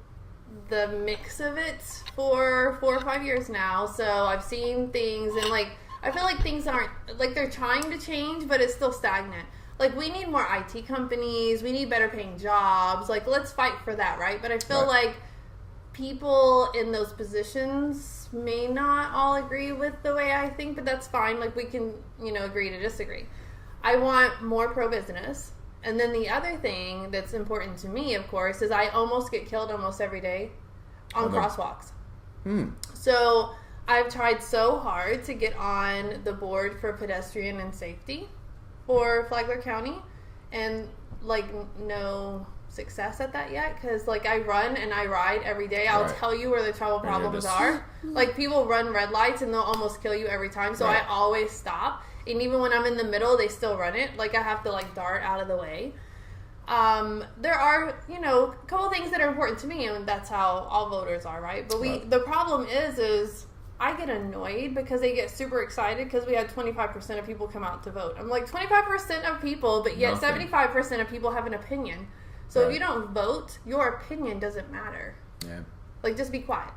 the mix of it for 4 or 5 years now. So, I've seen things, and, like, I feel like things aren't, like, they're trying to change, but it's still stagnant. Like, we need more IT companies. We need better paying jobs. Like, let's fight for that, right? But I feel like people in those positions may not all agree with the way I think, but that's fine. Like, we can, you know, agree to disagree. I want more pro-business. And then the other thing that's important to me, of course, is I almost get killed almost every day on crosswalks. So I've tried so hard to get on the board for pedestrian and safety for Flagler County, and, like, no success at that yet, because, like, I run and I ride every day. I'll tell you where the trouble problems are. Like, people run red lights and they'll almost kill you every time, so I always stop. And even when I'm in the middle, they still run it. Like, I have to, like, dart out of the way. There are, you know, a couple things that are important to me, and that's how all voters are, right? But the problem is I get annoyed because they get super excited because we had 25% of people come out to vote. I'm like, 25% of people, but yet 75% of people have an opinion. So if you don't vote, your opinion doesn't matter. Yeah. Like, just be quiet.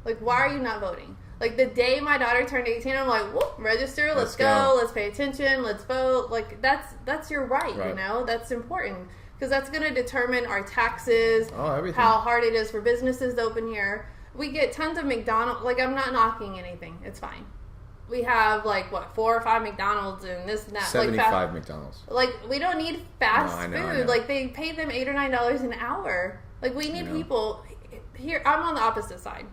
Like, why are you not voting? Like, the day my daughter turned 18, I'm like, whoop, register, let's go, let's pay attention, let's vote. Like, that's your right, you know? That's important. Because that's going to determine our taxes, how hard it is for businesses to open here. We get tons of McDonald's. Like, I'm not knocking anything. It's fine. We have, like, 4 or 5 McDonald's and this and that. 75 McDonald's. Like, we don't need fast food. I know. Like, they pay them $8 or $9 an hour. Like, we need people. Here, I'm on the opposite side.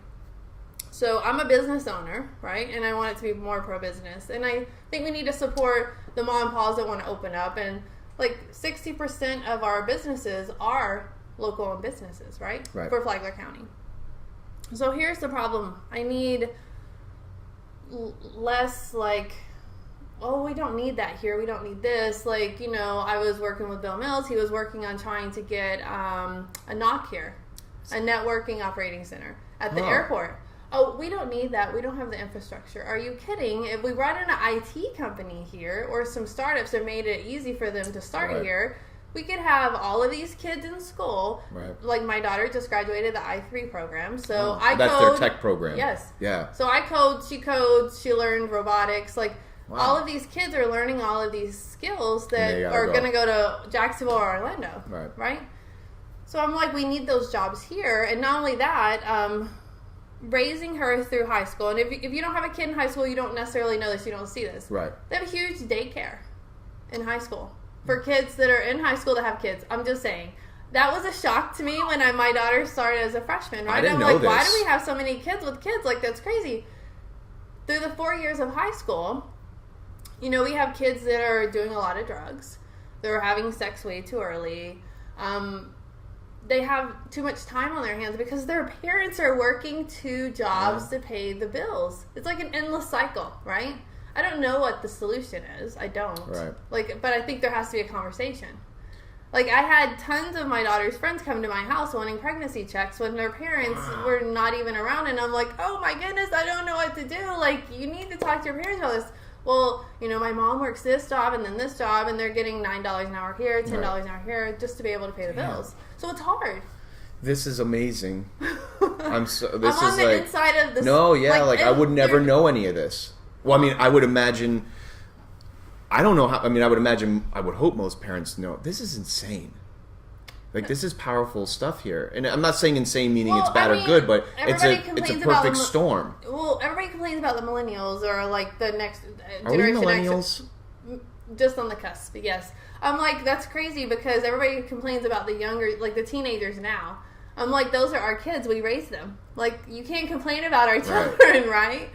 So, I'm a business owner, right? And I want it to be more pro-business. And I think we need to support the mom and paws that want to open up. And, like, 60% of our businesses are local-owned businesses, right? For Flagler County. So, here's the problem. I need less, like, oh, we don't need that here, we don't need this. Like, you know, I was working with Bill Mills. He was working on trying to get a NOC here, a networking operating center at the airport. Oh, we don't need that. We don't have the infrastructure. Are you kidding? If we brought in an IT company here or some startups that made it easy for them to start here, we could have all of these kids in school. Like, my daughter just graduated the I3 program. So that's their tech program. Yes. Yeah. So I codes, she learned robotics. Like, all of these kids are learning all of these skills that are going to go to Jacksonville or Orlando. Right? So I'm like, we need those jobs here. And not only that, raising her through high school. And if you don't have a kid in high school, you don't necessarily know this. You don't see this. They have a huge daycare in high school. For kids that are in high school that have kids. I'm just saying. That was a shock to me when my daughter started as a freshman, right? I didn't know this. Why do we have so many kids with kids? Like, that's crazy. Through the 4 years of high school, you know, we have kids that are doing a lot of drugs. They're having sex way too early. They have too much time on their hands because their parents are working 2 jobs to pay the bills. It's like an endless cycle, right? I don't know what the solution is. I don't. Like, but I think there has to be a conversation. Like, I had tons of my daughter's friends come to my house wanting pregnancy checks when their parents were not even around. And I'm like, oh my goodness, I don't know what to do. Like, you need to talk to your parents about this. Well, you know, my mom works this job and then this job, and they're getting $9 an hour here, $10 an hour here, just to be able to pay the bills. So it's hard. This is amazing. I'm on the inside of this. No, like I would never know any of this. Well, I mean, I would imagine, I don't know how, I mean, I would hope most parents know. This is insane. Like, this is powerful stuff here. And I'm not saying insane meaning it's bad or good, but it's a perfect storm. Well, everybody complains about the millennials or, like, the next Are generation. we millennials? Just on the cusp, yes. I'm like, that's crazy because everybody complains about the younger, like, the teenagers now. I'm like, those are our kids. We raised them. Like, you can't complain about our children, right?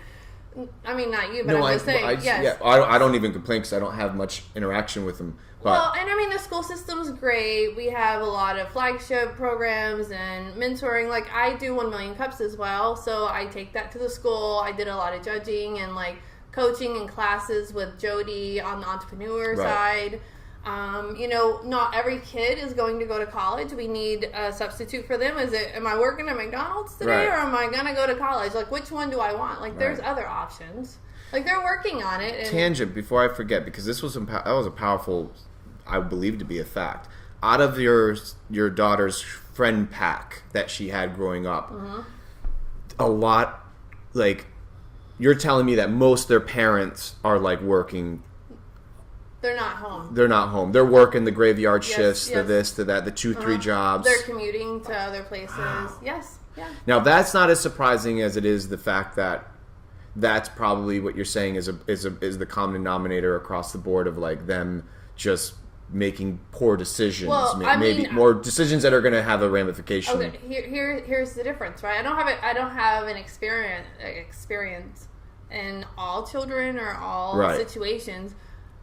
I mean, not you, but I'm just saying. Yes. Yeah, I don't even complain because I don't have much interaction with them. But, well, and I mean, the school system's great. We have a lot of flagship programs and mentoring. Like, I do 1 Million Cups as well, so I take that to the school. I did a lot of judging and, like, coaching and classes with Jody on the entrepreneur side. You know, not every kid is going to go to college. We need a substitute for them. Am I working at McDonald's today or am I going to go to college? Like, which one do I want? Like, there's other options. Like, they're working on it. And tangent, before I forget, because that was a powerful, I believe to be a fact. Out of your daughter's friend pack that she had growing up, a lot, like, you're telling me that most of their parents are, like, working. They're not home. They're not home. They're working the graveyard shifts, the this, the that, the 2-3 jobs. They're commuting to other places. Yes. Yeah. Now, that's not as surprising as it is the fact that that's probably what you're saying is the common denominator across the board of, like, them just making poor decisions. Well, maybe more decisions that are going to have a ramification. Okay, here's the difference, right? I don't have an experience in all children or all situations.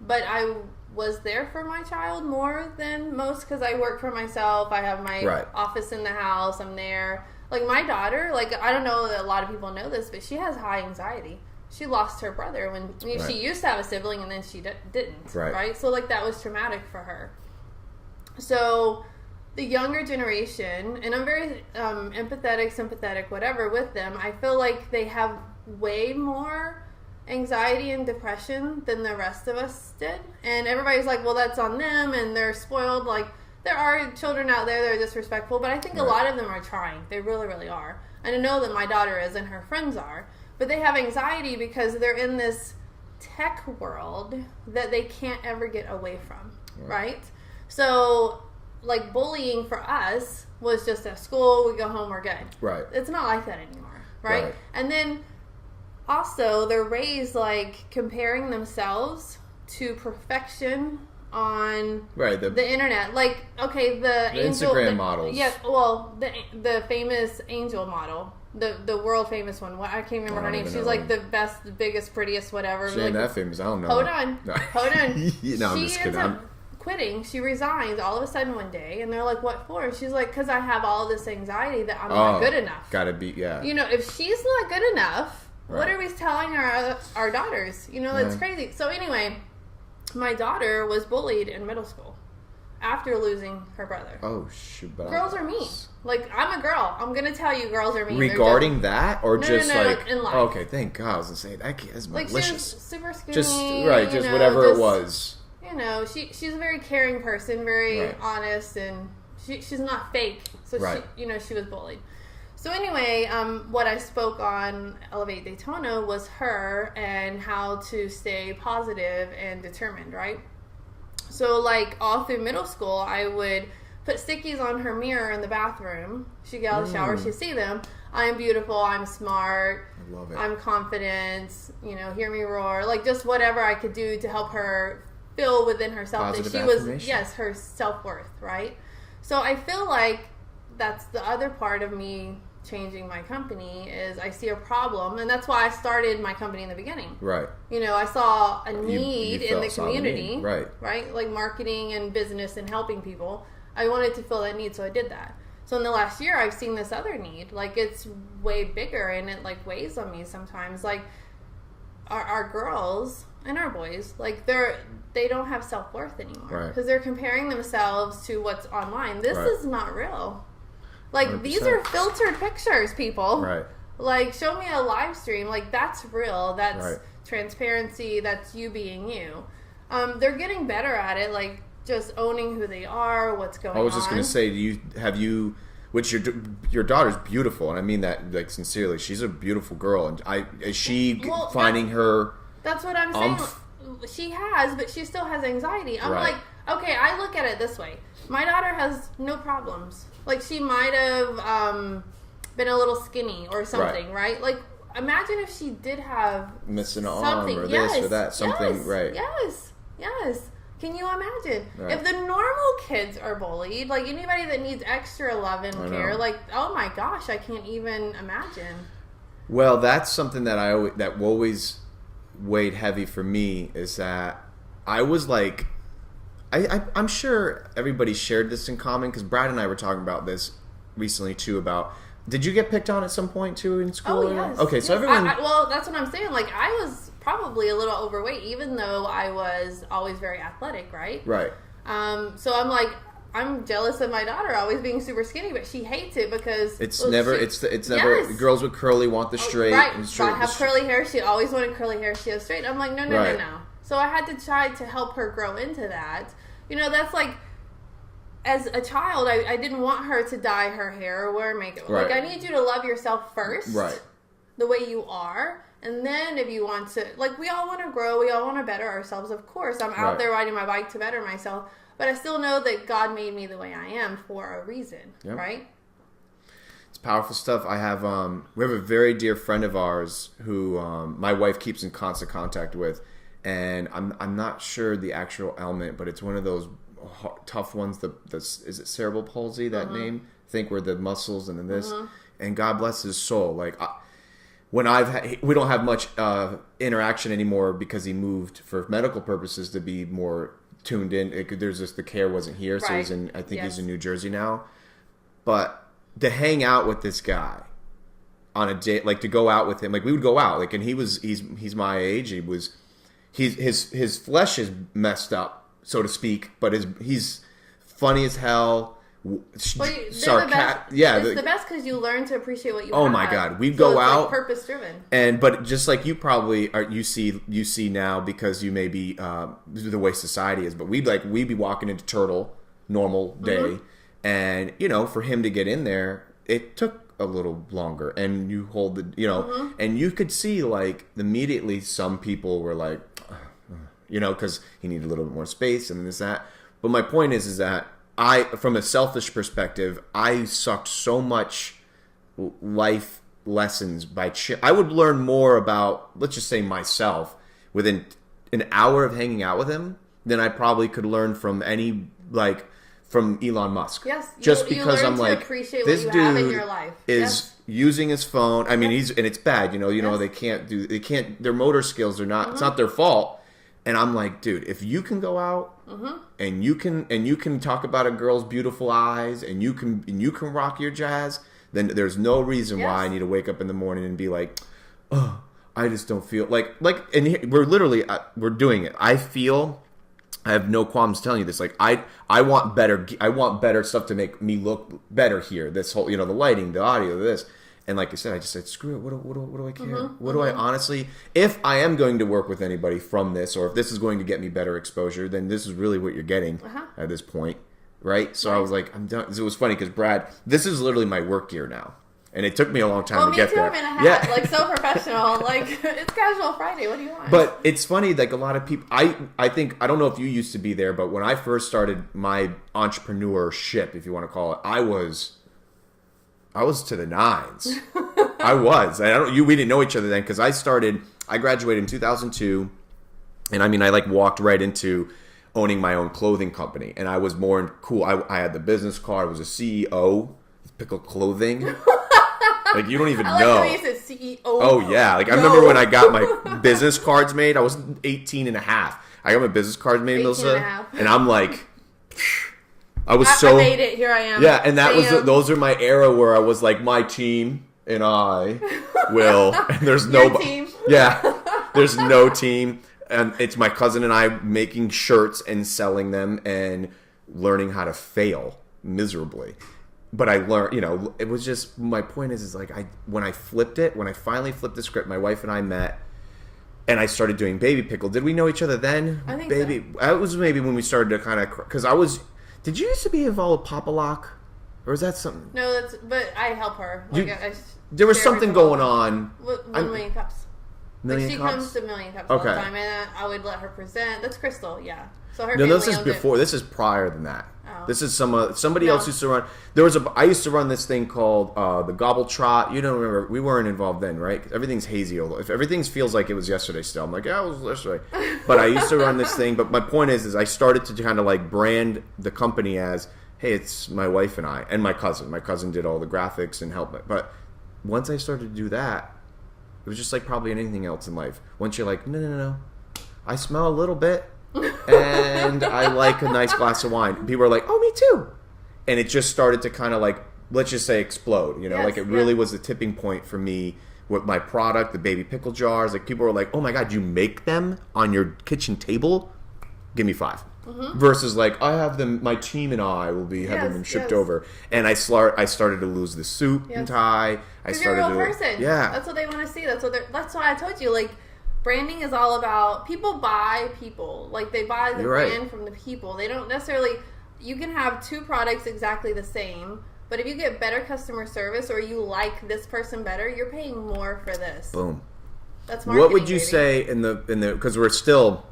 But I was there for my child more than most because I work for myself. I have my office in the house. I'm there. Like, my daughter, like, I don't know that a lot of people know this, but she has high anxiety. She lost her brother when she used to have a sibling and then she didn't. Right? So, like, that was traumatic for her. So, the younger generation, and I'm very empathetic, sympathetic, whatever, with them, I feel like they have way more anxiety and depression than the rest of us did. And everybody's like, well, that's on them and they're spoiled. Like, there are children out there that are disrespectful, but I think a lot of them are trying. They really, really are. And I know that my daughter is and her friends are. But they have anxiety because they're in this tech world that they can't ever get away from. Right? So, like, bullying for us was just at school, we go home, we're good. Right. It's not like that anymore. Right? And then also, they're raised, like, comparing themselves to perfection on the internet. Like, okay, the angel, Instagram models. Yeah, well, the famous angel model, the world famous one. I can't remember her name. She's like the best, biggest, prettiest, whatever. She ain't that famous. I don't know. Hold on. No, I'm just kidding. Quitting. She resigns all of a sudden one day, and they're like, "What for?" She's like, "Because I have all this anxiety that I'm not good enough." Gotta be, You know, if she's not good enough. What are we telling our daughters? You know, that's crazy. So anyway, my daughter was bullied in middle school after losing her brother. Oh, shoot. But girls are mean. Like, I'm a girl. I'm going to tell you girls are mean. Regarding that? Or just like... in life. Okay, thank God. I was going to say, that is like, malicious. She was super skinny. Just whatever it was. You know, she's a very caring person, very honest, and she's not fake. So, she was bullied. So anyway, what I spoke on Elevate Daytona was her and how to stay positive and determined, right? So, like, all through middle school, I would put stickies on her mirror in the bathroom. She'd get out of the shower, she'd see them. I am beautiful, I'm smart, I love it. I'm confident, you know, hear me roar. Like, just whatever I could do to help her feel within herself that she was, her self-worth, right? So I feel like that's the other part of me changing my company is I see a problem, and that's why I started my company in the beginning. Right. You know, I saw a need in the community. Right. Right? Like marketing and business and helping people. I wanted to fill that need, so I did that. So in the last year, I've seen this other need. Like, it's way bigger, and it, like, weighs on me sometimes. Like, our girls and our boys, like, they don't have self-worth anymore. Because they're comparing themselves to what's online. This is not real. Like, 100%. These are filtered pictures, people. Right. Like, show me a live stream. Like, that's real. That's transparency. That's you being you. They're getting better at it. Like, just owning who they are, what's going on. I was just going to say, which your daughter's beautiful, and I mean that, like, sincerely. She's a beautiful girl, and is she finding her... That's what I'm saying. She has, but she still has anxiety. I'm like, okay, I look at it this way. My daughter has no problems. Like, she might have been a little skinny or something, right? Like, imagine if she did have missing an arm or this or that, something, Yes. Can you imagine? If the normal kids are bullied, like, anybody that needs extra love and care, like, oh my gosh, I can't even imagine. Well, that's something that that always weighed heavy for me, is that I was like, I'm sure everybody shared this in common, because Brad and I were talking about this recently too. About, did you get picked on at some point too in school? Oh yes. Okay, yes. so everyone. Well, that's what I'm saying. Like, I was probably a little overweight, even though I was always very athletic, right? Right. So I'm like, I'm jealous of my daughter always being super skinny, but she hates it because it's never yes. Girls with curly want the straight. Right. And So I have curly hair. She always wanted curly hair. She has straight. I'm like, no. So I had to try to help her grow into that. You know, that's like, as a child, I didn't want her to dye her hair or wear makeup. Right. Like, I need you to love yourself first. Right. The way you are. And then if you want to, like, we all want to grow. We all want to better ourselves. Of course, I'm out there riding my bike to better myself. But I still know that God made me the way I am for a reason. Yep. Right? It's powerful stuff. I have, we have a very dear friend of ours who my wife keeps in constant contact with. And I'm not sure the actual ailment, but it's one of those tough ones. Is it cerebral palsy, that name? I think, where the muscles and then this. And God bless his soul. Like, when we don't have much interaction anymore because he moved for medical purposes to be more tuned in. The care wasn't here, so he's in. I think he's in New Jersey now. But to hang out with this guy on a date, like to go out with him, like we would go out, like, and he's my age. His flesh is messed up, so to speak, but he's funny as hell. It's the best because you learn to appreciate what you have. Oh my God, we'd go out, like purpose driven. But just like you probably are, you see now, because you may be the way society is. But we'd be walking into Turtle, normal day, and for him to get in there, it took a little longer. And you hold the and you could see, like, immediately some people were like, because he needed a little bit more space and this, that. But my point is that from a selfish perspective, I sucked so much life lessons by I would learn more about, let's just say, myself within an hour of hanging out with him than I probably could learn from from Elon Musk. Yes, just because you learn I'm to like, appreciate this what you have in dude your life. is using his phone. I mean, and it's bad. They can't. Their motor skills are not. It's not their fault. And I'm like, dude, if you can go out and you can talk about a girl's beautiful eyes and you can rock your jazz, then there's no reason why I need to wake up in the morning and be like, oh, I just don't feel like. And we're doing it. I have no qualms telling you this. Like, I want better stuff to make me look better here. This whole, the lighting, the audio, this. And like I said, I just said, screw it. What do I care? What do I honestly? If I am going to work with anybody from this, or if this is going to get me better exposure, then this is really what you're getting at this point, right? So I was like, I'm done. It was funny because Brad, this is literally my work gear now, and it took me a long time to get there. I'm in a hat, like so professional. Like, it's Casual Friday. What do you want? But it's funny, like, a lot of people. I think, I don't know if you used to be there, but when I first started my entrepreneurship, if you want to call it, I was to the nines. I was. We didn't know each other then, because I graduated in 2002, and I walked right into owning my own clothing company, and I was more cool. I had the business card. I was a CEO of Pickle Clothing. Like, you don't even know. I like the way you said CEO. Oh yeah. Like, I remember when I got my business cards made, I was 18 and a half. I got my business cards made, Melissa, and I'm like, I made it. Here I am. Yeah, and those are my era where I was like, my team and I will. And there's nobody. Yeah, there's no team, and it's my cousin and I making shirts and selling them and learning how to fail miserably. But I learned, it was just, my point is like, when I finally flipped the script, my wife and I met. And I started doing Baby Pickle. Did we know each other then? I think so. It was maybe when we started to kind of, because did you used to be involved with Papa Lock? Or is that something? No, but I help her. There was something going on. 1 Million Cups. She comes to Million Cups all the time, and I would let her present. That's Crystal, yeah. So her this is before. This is prior than that. Oh. This is somebody else used to run. I used to run this thing called the Gobble Trot. You don't remember? We weren't involved then, right? Everything's hazy. If everything feels like it was yesterday still, I'm like, yeah, it was yesterday. But I used to run this thing. But my point is I started to kind of like brand the company as, hey, it's my wife and I, and my cousin. My cousin did all the graphics and helped me. But once I started to do that, it was just like probably anything else in life. Once you're like, no, I smell a little bit, and I like a nice glass of wine. People are like, oh, me too. And it just started to kind of like, let's just say explode, Yes, like it really was the tipping point for me with my product, the baby pickle jars. Like people were like, oh my God, you make them on your kitchen table? Give me 5. Versus like, I have them, my team and I will be having them shipped over. And I started to lose the suit and tie. You're a real person. Yeah. That's what they want to see. That's why I told you, like, branding is all about, people buy people. Like, they buy the brand from the people. They don't necessarily, you can have 2 products exactly the same, but if you get better customer service or you like this person better, you're paying more for this. Boom. That's marketing. What would you say in the because we're still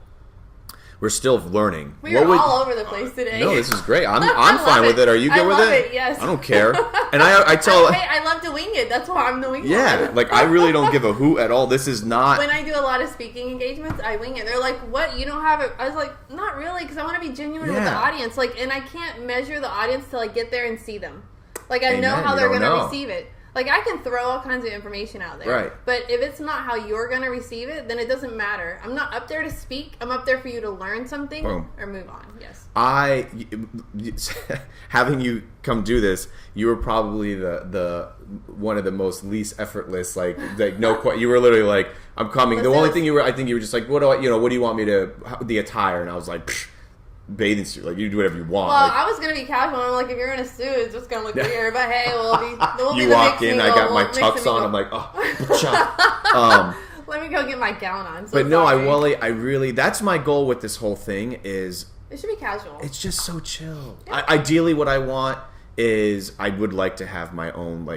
learning. We're all over the place today. No, this is great. I'm fine with it. Are you good with it? I love it, yes. I don't care. And I love to wing it. That's why I'm the wing one. Yeah, like I really don't give a hoot at all. This is not. When I do a lot of speaking engagements, I wing it. They're like, "What? You don't have it?" I was like, "Not really," because I want to be genuine with the audience. Like, and I can't measure the audience till I get there and see them. Like, I know how they're going to receive it. Like, I can throw all kinds of information out there. Right. But if it's not how you're going to receive it, then it doesn't matter. I'm not up there to speak. I'm up there for you to learn something or move on. Yes. Having you come do this, you were probably the one of the most least effortless, like no, you were literally like, I'm coming. The only thing I think you were just like, what do you want me to, the attire? And I was like, psh, bathing suit, like you do whatever you want. Well, like, I was gonna be casual. I'm like, if you're in a suit, it's just gonna look weird. But hey, we'll be you walk in, I got my tux on. I'm like, let me go get my gown on. So but no, I really, that's my goal with this whole thing is it should be casual. It's just so chill. Yeah. Ideally, what I want is I would like to have my own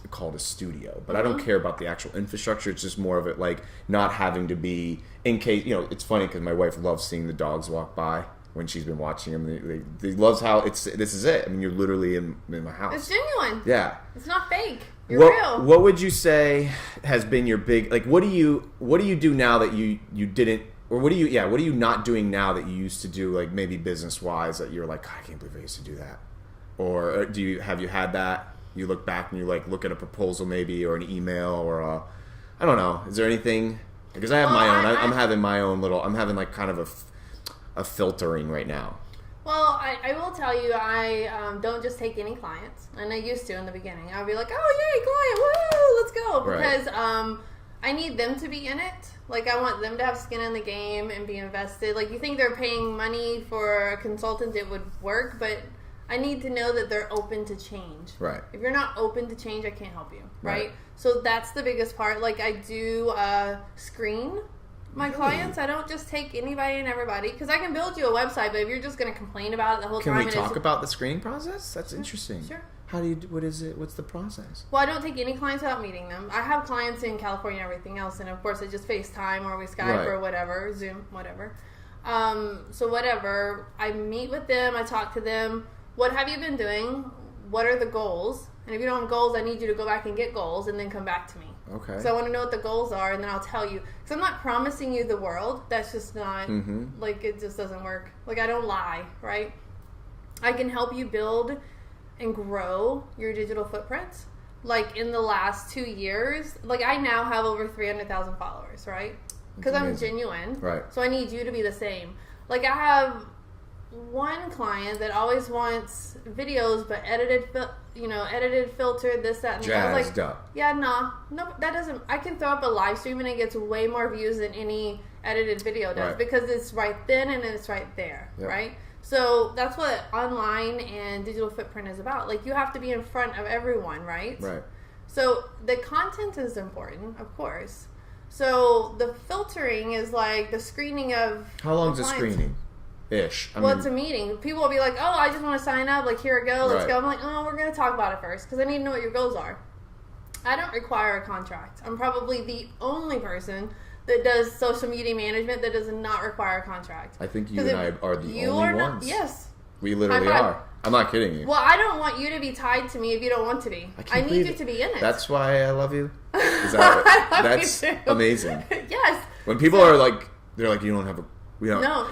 called a studio, but I don't care about the actual infrastructure. It's just more of it like not having to be in case it's funny because my wife loves seeing the dogs walk by. When she's been watching them, they loves how this is it. I mean, you're literally in my house. It's genuine. Yeah, it's not fake. You're real. What would you say has been your big what do you do now that you didn't, or what are you not doing now that you used to do, like maybe business wise, that you're like, God, I can't believe I used to do that, or have you had that? You look back and you look at a proposal maybe or an email or I don't know. Is there anything? Because I have my own. I'm having my own little. I'm having kind of a filtering right now. Well, I will tell you, I don't just take any clients, and I used to in the beginning. I'd be like, oh, yay, client, woo, let's go, because I need them to be in it. Like, I want them to have skin in the game and be invested. Like, you think they're paying money for a consultant, it would work, but I need to know that they're open to change. Right. If you're not open to change, I can't help you, right? So that's the biggest part. Like, I do screen my clients. I don't just take anybody and everybody, because I can build you a website, but if you're just going to complain about it the whole time. Can we talk about the screening process? That's interesting. Sure. How do you, what is it? What's the process? Well, I don't take any clients without meeting them. I have clients in California and everything else, and of course I just FaceTime or we Skype or whatever, Zoom, whatever. So whatever, I meet with them, I talk to them. What have you been doing? What are the goals? And if you don't have goals, I need you to go back and get goals and then come back to me. Okay. So I want to know what the goals are, and then I'll tell you. Because I'm not promising you the world. That's just not, it just doesn't work. Like, I don't lie, right? I can help you build and grow your digital footprint. Like, in the last 2 years, I now have over 300,000 followers, right? Because I'm genuine. Right. So I need you to be the same. Like, I have one client that always wants videos, but edited, filtered, this, that, and jazzed I was like, up. Yeah, no, that doesn't. I can throw up a live stream and it gets way more views than any edited video does because it's right then and it's right there, right? So that's what online and digital footprint is about. Like, you have to be in front of everyone, right? Right. So the content is important, of course. So the filtering is like the screening of. How long is the screening? Ish. It's a meeting. People will be like, oh, I just want to sign up. Like, here we go. Let's go. I'm like, oh, we're going to talk about it first because I need to know what your goals are. I don't require a contract. I'm probably the only person that does social media management that does not require a contract. I think you and I are the only ones. Yes. We literally are. I'm not kidding you. Well, I don't want you to be tied to me if you don't want to be. I need you to be in it. That's why I love you. That's amazing. Yes. When people are like, they're like, you don't have a. We don't. No.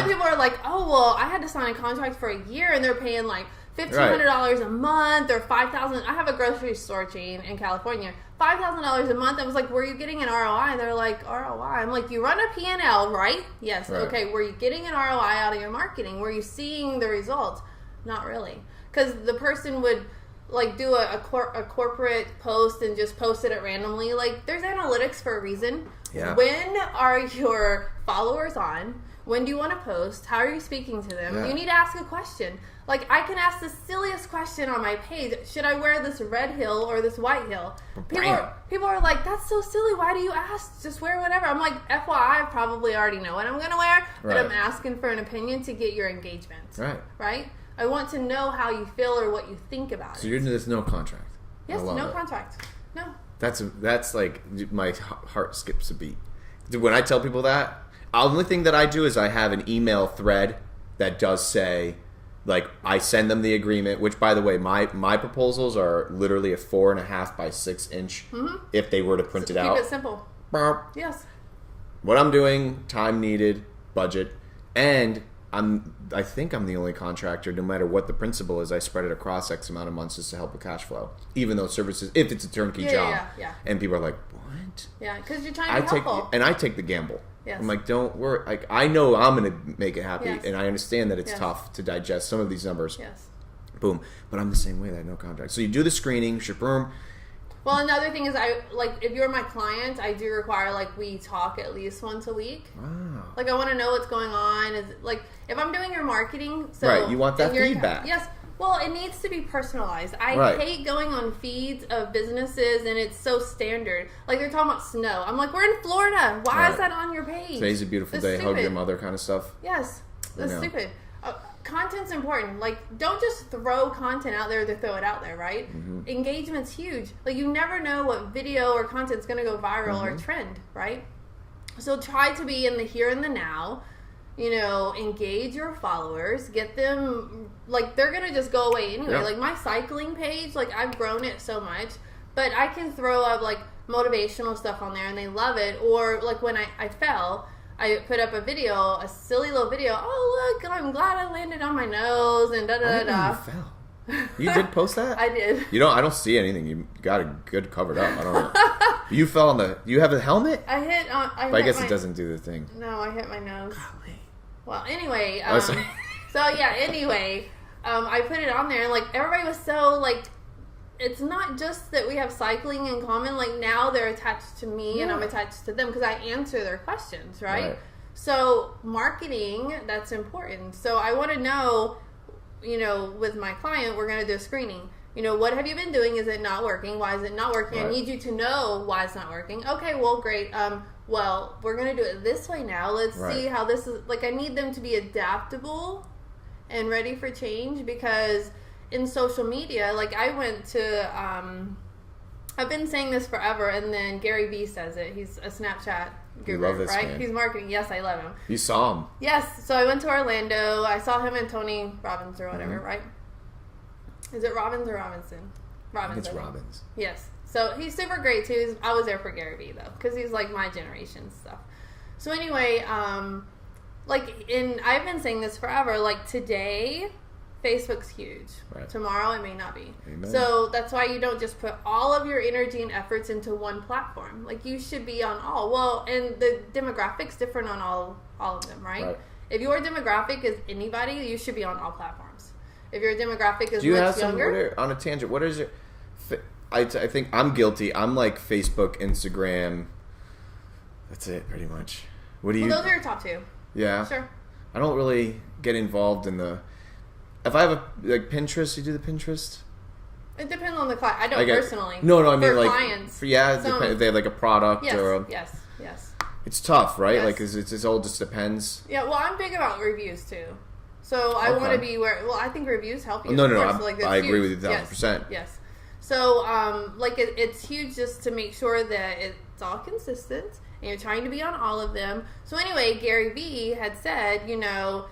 People are like, oh, well, I had to sign a contract for a year, and they're paying like $1,500 a month or $5,000. I have a grocery store chain in California. $5,000 a month. I was like, were you getting an ROI? They're like, ROI. I'm like, you run a P&L, right? Yes. Right. Okay. Were you getting an ROI out of your marketing? Were you seeing the results? Not really. Because the person would like do a corporate post and just post it at randomly. Like, there's analytics for a reason. Yeah. When are your followers on? When do you want to post? How are you speaking to them? Yeah. You need to ask a question. Like, I can ask the silliest question on my page. Should I wear this red heel or this white heel? People are like, that's so silly. Why do you ask? Just wear whatever. I'm like, FYI, I probably already know what I'm going to wear. But I'm asking for an opinion to get your engagement. Right? I want to know how you feel or what you think about it. So there's no contract. Yes, no contract. No. That's like, my heart skips a beat. When I tell people that, the only thing that I do is I have an email thread that does say, like, I send them the agreement, which, by the way, my proposals are literally a 4.5 by 6 inch if they were to print it out. Keep it simple. Yes. What I'm doing, time needed, budget, and I think I'm the only contractor, no matter what the principle is, I spread it across X amount of months just to help with cash flow. Even though services, if it's a turnkey job. Yeah. And people are like, what? Yeah, because you're trying to be helpful. And I take the gamble. Yes. I'm like, don't worry. Like, I know I'm going to make it happy, yes. and I understand that it's tough to digest some of these numbers. Yes. Boom. But I'm the same way. I have no contract. So you do the screening, shaboom. Well, another thing is, if you're my client, I do require, like, we talk at least once a week. Wow. Like, I want to know what's going on. Like, if I'm doing your marketing, so right, you want that feedback. Yes. Well, it needs to be personalized. I hate going on feeds of businesses and it's so standard. Like, they're talking about snow. I'm like, we're in Florida. Why is that on your page? Today's a beautiful day. Stupid. Hug your mother kind of stuff. Yes. That's stupid. Content's important. Like, don't just throw content out there to throw it out there, right? Mm-hmm. Engagement's huge. Like, you never know what video or content's going to go viral or trend, right? So try to be in the here and the now. You know, engage your followers, get them, like, they're going to just go away anyway. Yep. Like, my cycling page, like, I've grown it so much, but I can throw up, like, motivational stuff on there and they love it. Or, like, when I fell, I put up a silly little video. Oh, look, I'm glad I landed on my nose and da-da-da-da. You fell. You did post that? I did. I don't see anything. You got it good covered up. I don't know. You fell on you have a helmet? I hit I guess it doesn't do the thing. No, I hit my nose. Golly. Well, anyway, I put it on there, and, like, everybody was so, like, it's not just that we have cycling in common. Like, now they're attached to me, and I'm attached to them because I answer their questions, right? So, marketing, that's important. So, I want to know, you know, with my client, we're going to do a screening. You know, what have you been doing? Is it not working? Why is it not working? I need you to know why it's not working. Okay, well, great. Well, we're going to do it this way now. Let's see how this is. Like, I need them to be adaptable and ready for change, because in social media, like, I went to, I've been saying this forever, and then Gary Vee says it. He's a Snapchat guru, right? Man. He's marketing. Yes, I love him. You saw him. Yes. So I went to Orlando. I saw him and Tony Robbins or whatever, right? Is it Robbins or Robinson? Robbins. It's Robbins. Yes. So he's super great too. I was there for Gary Vee though, because he's like my generation stuff. So anyway, I've been saying this forever. Like, today, Facebook's huge. Right. Tomorrow it may not be. Amen. So that's why you don't just put all of your energy and efforts into one platform. Like, you should be on all. Well, and the demographic's different on all of them, right? If your demographic is anybody, you should be on all platforms. If your demographic is much younger, on a tangent, what is it? I think I'm guilty. I'm like Facebook, Instagram. That's it, pretty much. What do you? Well, those are your top two. Yeah. Sure. I don't really get involved in the. If I have like Pinterest, you do the Pinterest. It depends on the client. I don't personally. No, I mean, like, clients. If they have like a product or. Yes. It's tough, right? Yes. Like, it all just depends. Yeah. Well, I'm big about reviews too. So I want to be where. Well, I think reviews help you. No. I agree with you 1,000%. Yes. So, it's huge just to make sure that it's all consistent and you're trying to be on all of them. So anyway, Gary Vee had said, you know,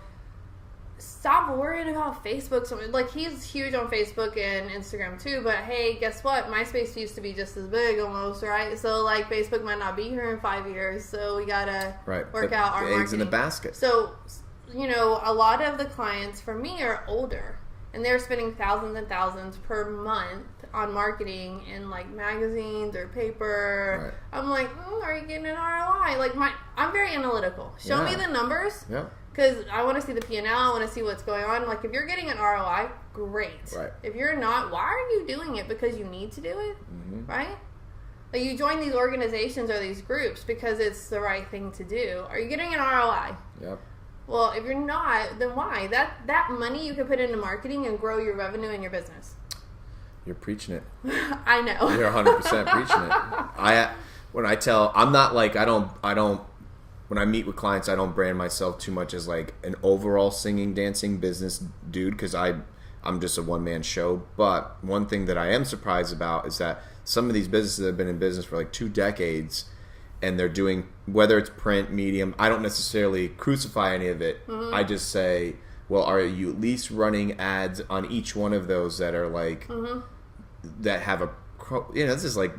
stop worrying about Facebook. So, like, he's huge on Facebook and Instagram too, but hey, guess what? MySpace used to be just as big almost, right? So, like, Facebook might not be here in 5 years, so we gotta work out our eggs marketing. In the basket. So, you know, a lot of the clients for me are older. and they're spending thousands and thousands per month on marketing in like magazines or paper. Right. I'm like, are you getting an ROI? Like I'm very analytical. Show me the numbers. Yeah. Because I want to see the P&L. I want to see what's going on. Like, if you're getting an ROI, great. Right. If you're not, why are you doing it? Because you need to do it, right? Like, you join these organizations or these groups because it's the right thing to do. Are you getting an ROI? Yep. Well, if you're not, then why? That money you can put into marketing and grow your revenue and your business. You're preaching it. I know. You're 100% preaching it. I'm not like, I don't. When I meet with clients, I don't brand myself too much as like an overall singing, dancing business dude because I'm just a one-man show. But one thing that I am surprised about is that some of these businesses have been in business for like 2 decades and they're doing, whether it's print, medium, I don't necessarily crucify any of it. I just say, well, are you at least running ads on each one of those that are like, that have a, this is like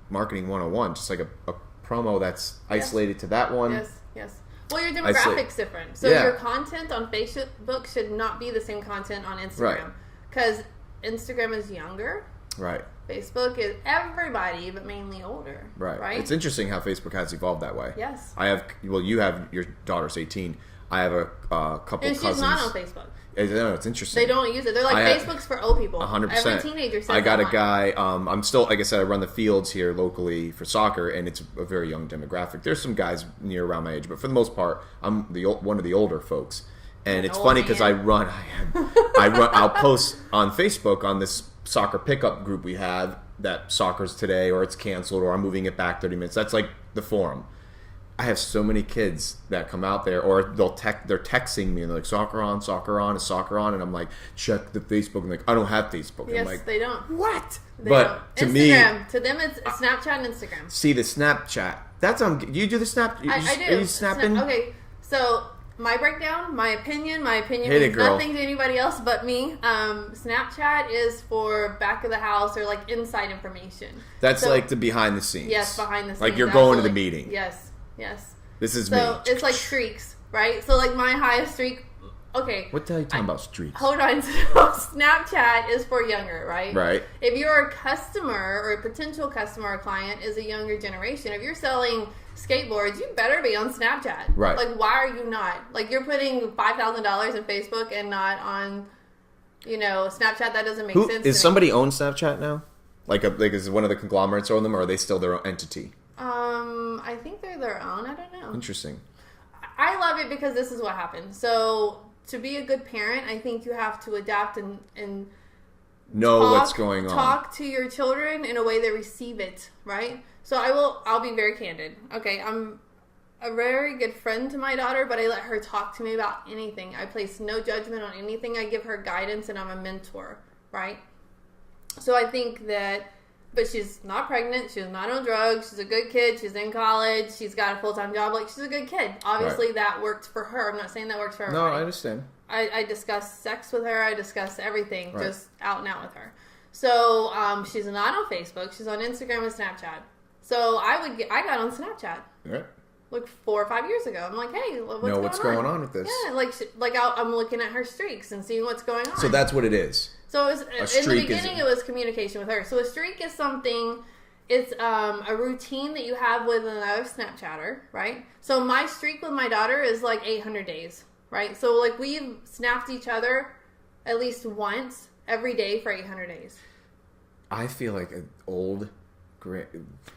marketing 101, just like a promo that's isolated to that one. Yes. Well, your demographic's different. So your content on Facebook should not be the same content on Instagram. Because Instagram is younger. Right. Facebook is everybody, but mainly older. Right. It's interesting how Facebook has evolved that way. Yes. You have, your daughter's 18. I have a couple cousins. And she's not on Facebook. It's interesting. They don't use it. They're like, Facebook's for old people. 100%. Every teenager says I got a guy, I'm still, like I said, I run the fields here locally for soccer, and it's a very young demographic. There's some guys near around my age, but for the most part, I'm one of the older folks. And it's funny because I'll post on Facebook on this soccer pickup group we have that soccer's today, or it's canceled, or I'm moving it back 30 minutes. That's like the forum. I have so many kids that come out there, or they're texting me and they're like, soccer on, is soccer on? And I'm like, check the Facebook. And like, I don't have Facebook. Yes, I'm like, they don't. What? They don't. To them, it's Snapchat and Instagram. See, the Snapchat. That's you do the Snap. I do. Are you snapping? Okay, so my breakdown, my opinion means nothing to anybody else but me. Snapchat is for back of the house or like inside information. That's like the behind the scenes. Yes, behind the scenes. Like you're going to the meeting. Yes. This is me. So it's like streaks, right? So like my highest streak. Okay. What the hell are you talking about streaks? Hold on. So Snapchat is for younger, right? Right. If you're a customer or a potential customer or client is a younger generation, if you're selling skateboards, you better be on Snapchat. Right. Like, why are you not? Like, you're putting $5,000 in Facebook and not on, Snapchat. That doesn't make sense. Is somebody own Snapchat now? Like is one of the conglomerates own them, or are they still their own entity? I think they're their own. I don't know. Interesting. I love it because this is what happens. So to be a good parent, I think you have to adapt and know what's going on. Talk to your children in a way they receive it, right? So I'll be very candid. Okay, I'm a very good friend to my daughter, but I let her talk to me about anything. I place no judgment on anything. I give her guidance, and I'm a mentor, right? So I think that. But she's not pregnant. She's not on drugs. She's a good kid. She's in college. She's got a full-time job. Like, she's a good kid. Obviously, that worked for her. I'm not saying that works for everybody. No, I understand. I discuss sex with her. I discuss everything, just out and out with her. So, she's not on Facebook. She's on Instagram and Snapchat. So, I got on Snapchat. Right. Like 4 or 5 years ago. I'm like, hey, what's going on with this? Yeah, I'm looking at her streaks and seeing what's going on. So that's what it is. So in the beginning, it was communication with her. So a streak is something. It's a routine that you have with another Snapchatter, right? So my streak with my daughter is like 800 days, right? So like we've snapped each other at least once every day for 800 days. I feel like an old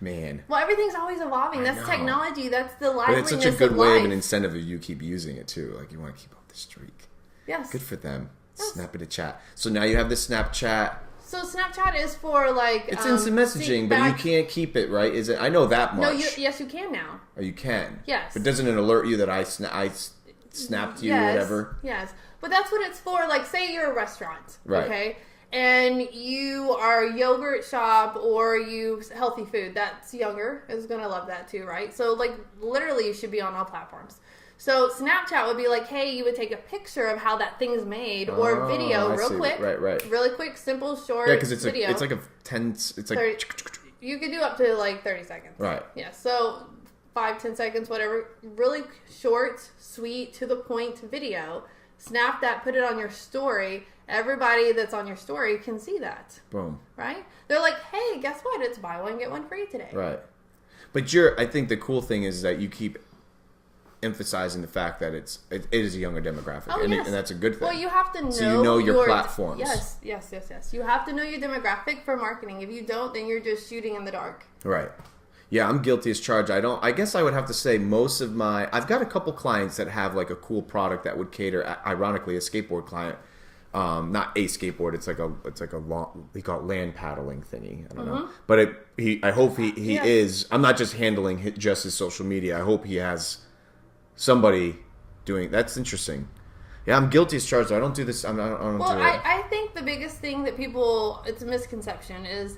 man. Well, everything's always evolving. That's technology. That's the liveliness of life. But it's such a good way of an incentive if you keep using it too. Like you want to keep up the streak. Yes. Good for them. Yes. Snap it to chat. So now you have the Snapchat. So Snapchat is for like it's instant messaging, but you can't keep it, right? Is it? I know that much. No, yes, you can now. Oh, you can. Yes. But doesn't it alert you that I snapped you or whatever? Yes. But that's what it's for. Like, say you're a restaurant, right? Okay, and you are a yogurt shop or you healthy food. That's younger is gonna love that too, right? So like literally, you should be on all platforms. So Snapchat would be like, hey, you would take a picture of how that thing's made or video real quick. Right. Really quick, simple, short because it's video. It's like a 10, it's like 30, you could do up to like 30 seconds. Right. Yeah. So 5-10 seconds, whatever. Really short, sweet, to the point video snap that, put it on your story. Everybody that's on your story can see that. Boom. Right? They're like, hey, guess what? It's buy one, get one free today. Right. But I think the cool thing is that you keep emphasizing the fact that it is a younger demographic. Oh, and, yes. and that's a good thing. Well, you have to know. So you know your platforms. Yes. You have to know your demographic for marketing. If you don't, then you're just shooting in the dark. Right. Yeah, I'm guilty as charged. I guess I would have to say I've got a couple clients that have like a cool product that would cater, ironically, a skateboard client. Not a skateboard. It's like a long, we call it land paddling thingy. I don't know. But I hope he is. I'm not just handling just his social media. I hope he has somebody doing. That's interesting. Yeah, I'm guilty as charged. I don't do this. I don't well, do it. I think the biggest thing that it's a misconception is,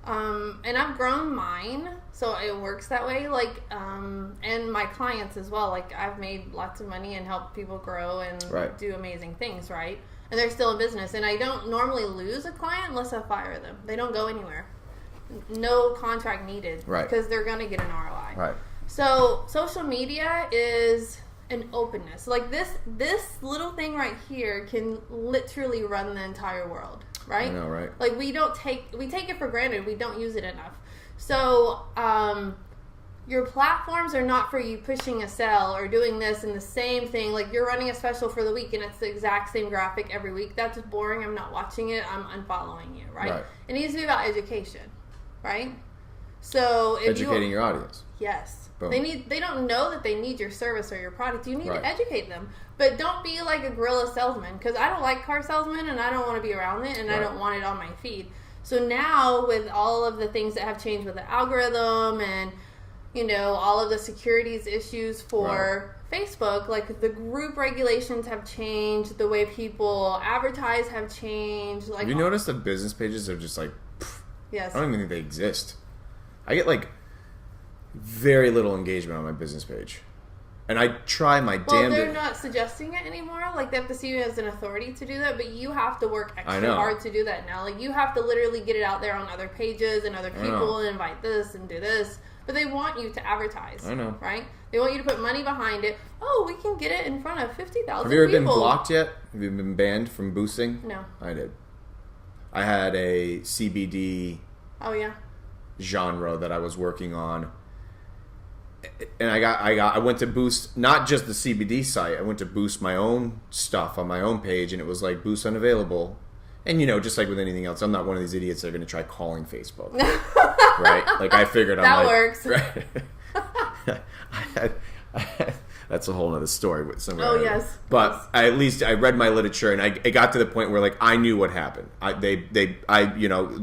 and I've grown mine, so it works that way. Like, and my clients as well. Like, I've made lots of money and helped people grow and do amazing things, right? And they're still in business. And I don't normally lose a client unless I fire them. They don't go anywhere. No contract needed. Right. Because they're going to get an ROI. Right. So social media is an openness. Like this little thing right here can literally run the entire world. Right? I know, right? Like we take it for granted. We don't use it enough. So your platforms are not for you pushing a sell or doing this and the same thing. Like you're running a special for the week and it's the exact same graphic every week. That's boring. I'm not watching it. I'm unfollowing you, right? It needs to be about education, right? So if educating your audience. Yes. Boom. They don't know that they need your service or your product. You need to educate them. But don't be like a guerrilla salesman, because I don't like car salesmen and I don't want to be around it and I don't want it on my feed. So now with all of the things that have changed with the algorithm and all of the securities issues for Facebook, like the group regulations have changed, the way people advertise have changed. Like, have you noticed that business pages are just like, yes, I don't even think they exist. I get like very little engagement on my business page. And I try my damnedest. Well, they're not suggesting it anymore. Like, they have to see you as an authority to do that, but you have to work extra hard to do that now. Like, you have to literally get it out there on other pages and other people and invite this and do this. But they want you to advertise. I know. Right? They want you to put money behind it. Oh, we can get it in front of 50,000 people. Have you ever been blocked yet? Have you been banned from boosting? No. I did. I had a CBD genre that I was working on. And I went to boost not just the CBD site. I went to boost my own stuff on my own page, and it was like boost unavailable. And just like with anything else, I'm not one of these idiots that are going to try calling Facebook, right? Like I figured that works. Right? That's a whole other story with somewhere. Oh yes. But I read my literature, and it got to the point where like I knew what happened.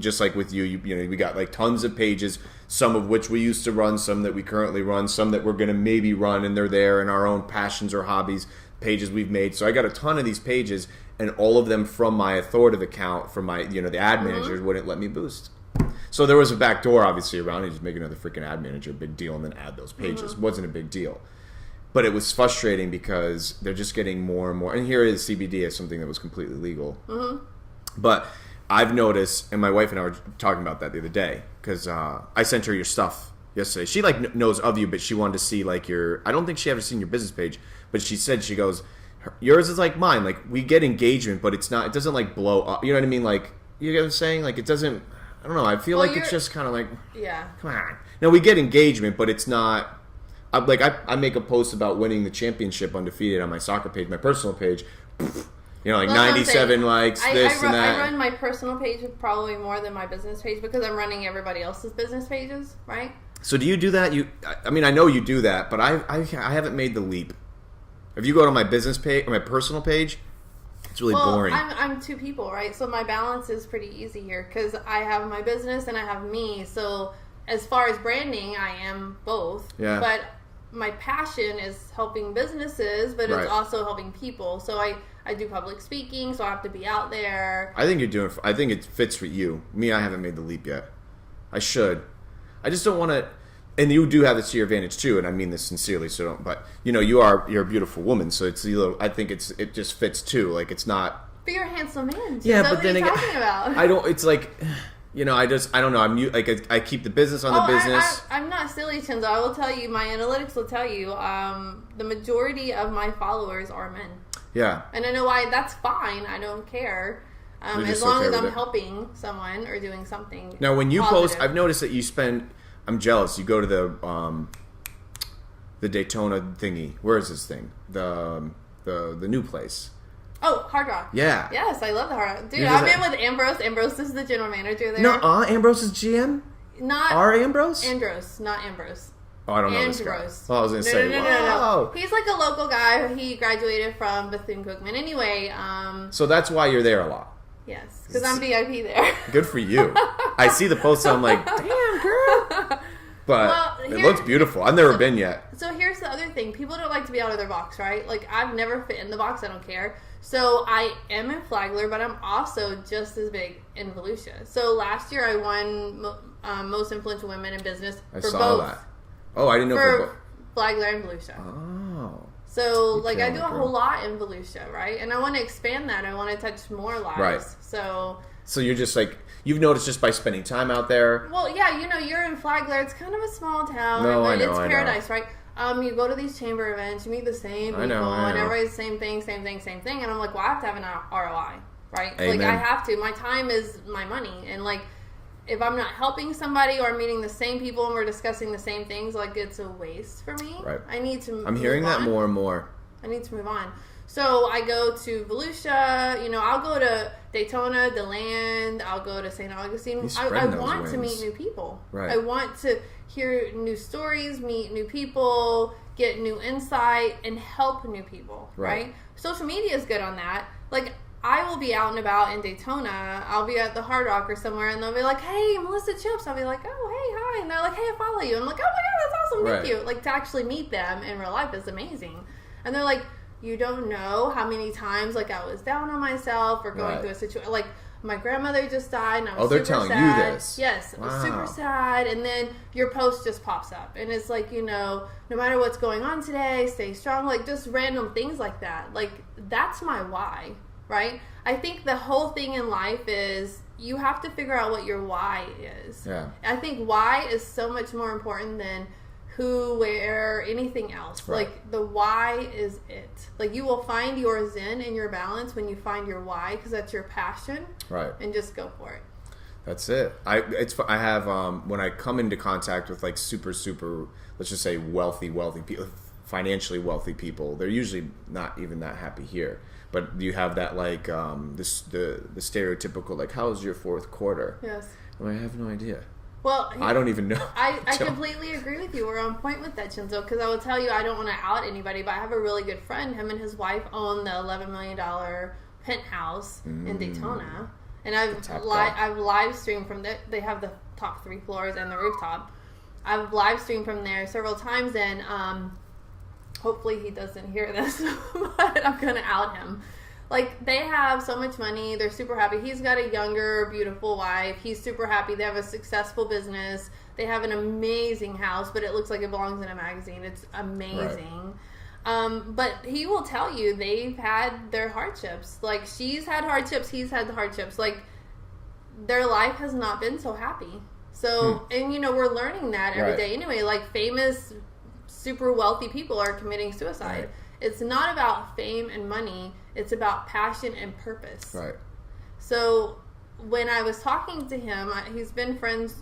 Just like with you, we got like tons of pages. Some of which we used to run, some that we currently run, some that we're going to maybe run, and they're there in our own passions or hobbies, pages we've made. So I got a ton of these pages, and all of them from my authoritative account, from my, the ad manager wouldn't let me boost. So there was a back door, obviously, around it. Just make another freaking ad manager a big deal and then add those pages. It wasn't a big deal. But it was frustrating because they're just getting more and more. And here is CBD as something that was completely legal. But I've noticed, and my wife and I were talking about that the other day, because I sent her your stuff yesterday. She like knows of you, but she wanted to see like your. I don't think she ever seen your business page, but she said she goes, yours is like mine. Like we get engagement, but it's not. It doesn't like blow up. You know what I mean? Like you get what I'm saying? Like it doesn't. I don't know. I feel like it's just kind of like come on. Now we get engagement, but it's not. I make a post about winning the championship undefeated on my soccer page, my personal page. Like 97 likes, and that. I run my personal page probably more than my business page because I'm running everybody else's business pages, right? So do you do that? I know you do that, but I haven't made the leap. If you go to my business page or my personal page, it's really boring. I'm two people, right? So my balance is pretty easy here because I have my business and I have me. So as far as branding, I am both. Yeah. But my passion is helping businesses, but it's also helping people. So I do public speaking, so I have to be out there. I think it fits for you. Me, I haven't made the leap yet. I should. I just don't want to. And you do have this to your advantage too, and I mean this sincerely. So don't. But you're a beautiful woman, so it's a little. I think it just fits too. Like it's not. But you're a handsome man. Yeah, but what then are you talking about? I don't. It's like. I don't know. I keep the business on the business. I'm not silly, Chenzo. I will tell you, my analytics will tell you, the majority of my followers are men. Yeah. And I know why that's fine. I don't care. As long as I'm helping someone or doing something. Now, when you positive. post, I've noticed that you spend. I'm jealous. You go to the Daytona thingy. Where is this thing? The new place. Oh, Hard Rock. Yeah. Yes, I love the Hard Rock. Dude, I've been with Ambrose. Ambrose is the general manager there. No, Ambrose is GM? Not Our Ambrose? Andros, not Ambrose. Oh, I don't know this guy. Well, I was going to say, no. He's like a local guy. He graduated from Bethune-Cookman. Anyway, so that's why you're there a lot. Yes, because I'm VIP there. Good for you. I see the post and I'm like, damn, girl. But it looks beautiful. I've never been yet. So here's the other thing. People don't like to be out of their box, right? Like, I've never fit in the box. I don't care. So I am in Flagler, but I'm also just as big in Volusia. So last year I won Most Influential Women in Business for both. I saw that. Oh, I didn't know for Flagler and Volusia. Oh. So, like, I do a whole lot in Volusia, right? And I want to expand that. I want to touch more lives. Right. So you're just like, you've noticed just by spending time out there? Well, yeah, you're in Flagler. It's kind of a small town. No, but I know, it's paradise, right? You go to these chamber events, you meet the same people, and everybody's the same thing. And I'm like, well, I have to have an ROI, right? Amen. Like, I have to. My time is my money. And, like, if I'm not helping somebody or meeting the same people and we're discussing the same things, like, it's a waste for me. Right. I need to I'm hearing that more and more. I need to move on. So I go to Volusia, I'll go to Daytona, DeLand, I'll go to St. Augustine. I want to meet new people. Right. I want to hear new stories, meet new people, get new insight, and help new people, right? Social media is good on that. Like, I will be out and about in Daytona. I'll be at the Hard Rock or somewhere, and they'll be like, hey, Melissa Chips. I'll be like, oh, hey, hi. And they're like, hey, I follow you. I'm like, oh, my God, that's awesome. Thank you. Like, to actually meet them in real life is amazing. And they're like, you don't know how many times, like, I was down on myself or going through a situation. Like, my grandmother just died, and I was super sad. Oh, they're telling you this? Yes. Wow. I was super sad. And then your post just pops up. And it's like, no matter what's going on today, stay strong. Like, just random things like that. Like, that's my why, right? I think the whole thing in life is you have to figure out what your why is. Yeah. I think why is so much more important than who, where, anything else. Right. Like, the why is it. Like, you will find your zen and your balance when you find your why, because that's your passion. Right. And just go for it. That's it. I have when I come into contact with, like, super, let's just say wealthy people, financially wealthy people, they're usually not even that happy here. But you have that, like, the stereotypical, like, how's your fourth quarter? Yes. Well, I have no idea. Well, I don't even know. I completely agree with you. We're on point with that, Chenzo, because I will tell you, I don't want to out anybody, but I have a really good friend. Him and his wife own the $11 million penthouse in Daytona. And I've live streamed from there. They have the top 3 floors and the rooftop. I've live streamed from there several times, and hopefully he doesn't hear this, but I'm going to out him. Like, they have so much money. They're super happy. He's got a younger, beautiful wife. He's super happy. They have a successful business. They have an amazing house, but it looks like it belongs in a magazine. It's amazing. Right. But he will tell you they've had their hardships. Like, she's had hardships. He's had the hardships. Like, their life has not been so happy. So, and, we're learning that every day anyway. Like, famous, super wealthy people are committing suicide. Right. It's not about fame and money. It's about passion and purpose. Right. So when I was talking to him, we've been friends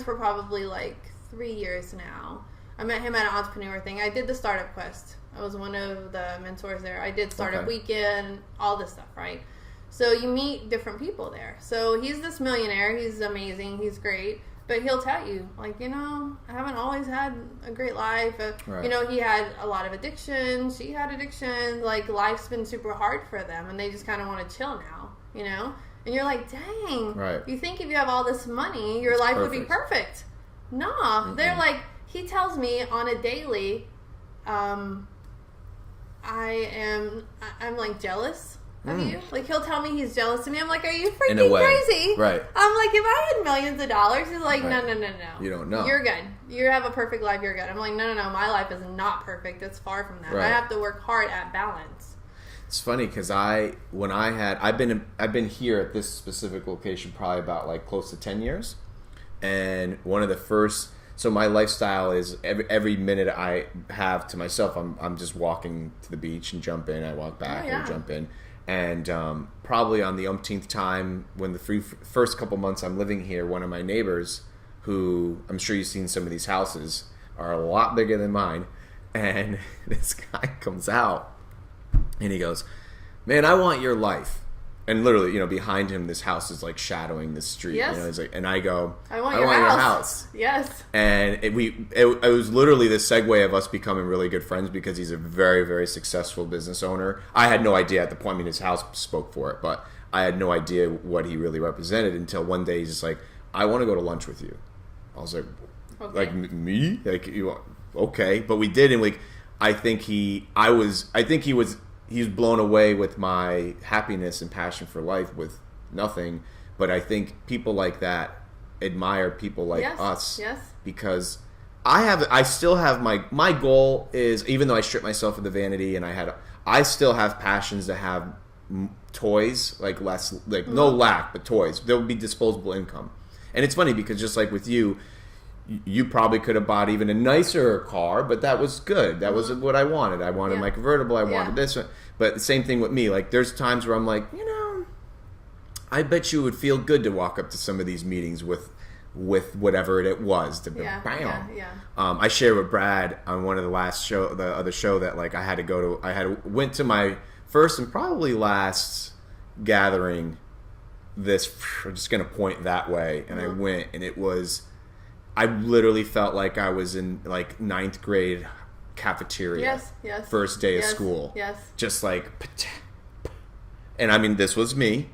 for probably like 3 years now. I met him at an entrepreneur thing. I did the Startup Quest. I was one of the mentors there. I did Startup Weekend, all this stuff, right? So you meet different people there. So he's this millionaire. He's amazing. He's great. But he'll tell you, like, I haven't always had a great life. Right. He had a lot of addictions. She had addictions. Like, life's been super hard for them, and they just kind of want to chill now, And you're like, dang. Right. You think if you have all this money, your life would be perfect. Nah. They're like, he tells me on a daily, I'm like jealous of you. Like, he'll tell me he's jealous of me. I'm like, are you freaking crazy? Right. I'm like, if I had millions of dollars, he's like, no. You don't know. You're good. You have a perfect life. You're good. I'm like, no. My life is not perfect. It's far from that. Right. I have to work hard at balance. It's funny because I've been here at this specific location probably about like close to 10 years, and one of the first. So my lifestyle is every minute I have to myself, I'm just walking to the beach and jump in. I walk back and jump in. And probably on the umpteenth time, when the first couple months I'm living here, one of my neighbors, who I'm sure you've seen some of these houses, are a lot bigger than mine. And this guy comes out and he goes, "Man, I want your life." And literally, behind him, this house is like shadowing the street. Yes. He's like, and I go, I want your house. Yes. And it was literally the segue of us becoming really good friends because he's a very, very successful business owner. I had no idea at the point. I mean, his house spoke for it, but I had no idea what he really represented until one day he's just like, "I want to go to lunch with you." I was like, okay. "Like me? Like you? Okay." But we did, and I think he was blown away with my happiness and passion for life with nothing. But I think people like that admire people like us. Yes. Because I still have my goal is, even though I strip myself of the vanity and I still have passions to have toys, no lack, but toys. There would be disposable income. And it's funny because just like with you probably could have bought even a nicer car, but that was good. That was what I wanted. I wanted my convertible. I wanted this one. But the same thing with me. Like, there's times where I'm like, I bet you it would feel good to walk up to some of these meetings with whatever it was to bam. Yeah. I shared with Brad on one of the other show that like I went to my first and probably last gathering. I'm just gonna point that way, and I went, and I literally felt like I was in like 9th grade cafeteria. Yes. First day of school. Yes. Just like, and I mean, this was me.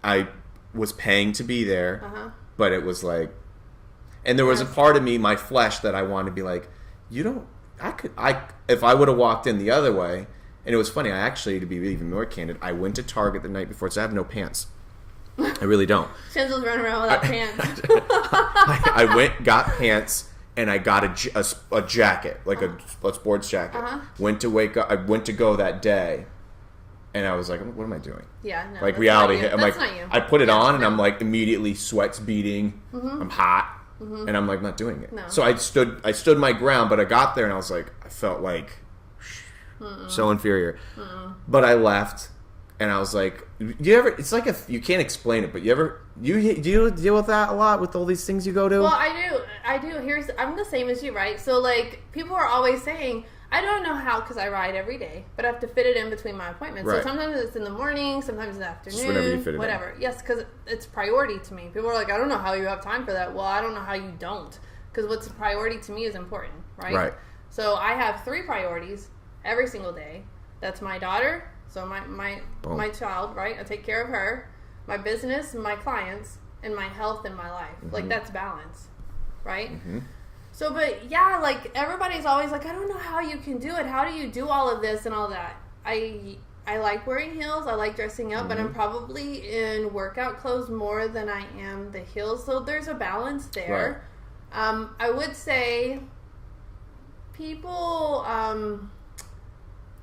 I was paying to be there, but it was like, and there was a part of me, my flesh, that I wanted to be like, if I would have walked in the other way. And it was funny. I actually, to be even more candid, I went to Target the night before, so I have no pants. I really don't. Chenzo's running around without pants. I went, got pants, and I got a jacket, like a sports jacket. Went to go that day, and I was like, "What am I doing?" Yeah, no. Like reality hit. I'm that's like, not you. I put it on, and I'm like immediately sweats beating. I'm hot, and I'm like not doing it. No. So I stood my ground, but I got there, and I was like, I felt like so inferior. But I left. And I was like, it's like you can't explain it, but do you deal with that a lot with all these things you go to? Well, I do. I'm the same as you, right? So like, people are always saying, I don't know how, because I ride every day, but I have to fit it in between my appointments. Right. So sometimes it's in the morning, sometimes in the afternoon, just whenever you fit it whatever. in. Yes, because it's priority to me. People are like, I don't know how you have time for that. Well, I don't know how you don't, because what's a priority to me is important, right? Right. So I have 3 priorities every single day. That's my daughter. So my child, right? I take care of her, my business, my clients, and my health and my life. Like, that's balance, right? So, but yeah, like, everybody's always like, I don't know how you can do it. How do you do all of this and all that? I like wearing heels. I like dressing up, but I'm probably in workout clothes more than I am the heels. So there's a balance there. Right. I would say people,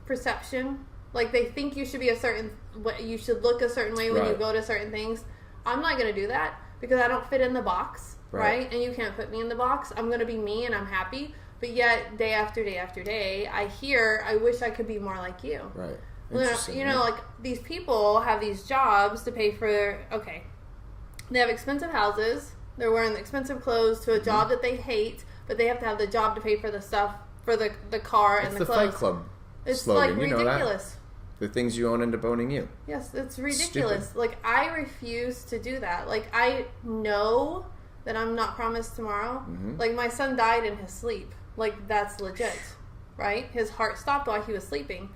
perception. Like, they think you should be you should look a certain way when you go to certain things. I'm not going to do that because I don't fit in the box, right? And you can't put me in the box. I'm going to be me, and I'm happy. But yet, day after day after day, I wish I could be more like you. Right. Like, these people have these jobs to pay for, they have expensive houses. They're wearing expensive clothes to a job that they hate, but they have to have the job to pay for the stuff, for the car and the clothes. Fight Club it's slogan. Like ridiculous. The things you own end up owning you. Yes, it's ridiculous. Stupid. Like, I refuse to do that. Like, I know that I'm not promised tomorrow. Like, my son died in his sleep. Like, that's legit, right? His heart stopped while he was sleeping.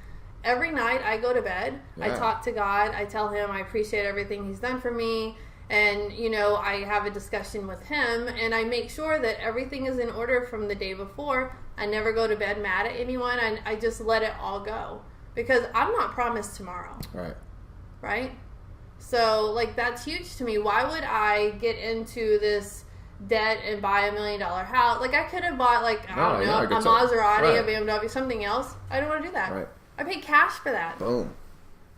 Every night I go to bed, I talk to God, I tell him I appreciate everything he's done for me, and, I have a discussion with him, and I make sure that everything is in order from the day before. I never go to bed mad at anyone. I just let it all go. Because I'm not promised tomorrow. Right? So, like, that's huge to me. Why would I get into this debt and buy $1 million house? Like, I could have bought, like, I don't know, a Maserati, a BMW, something else. I don't want to do that. I pay cash for that. Boom.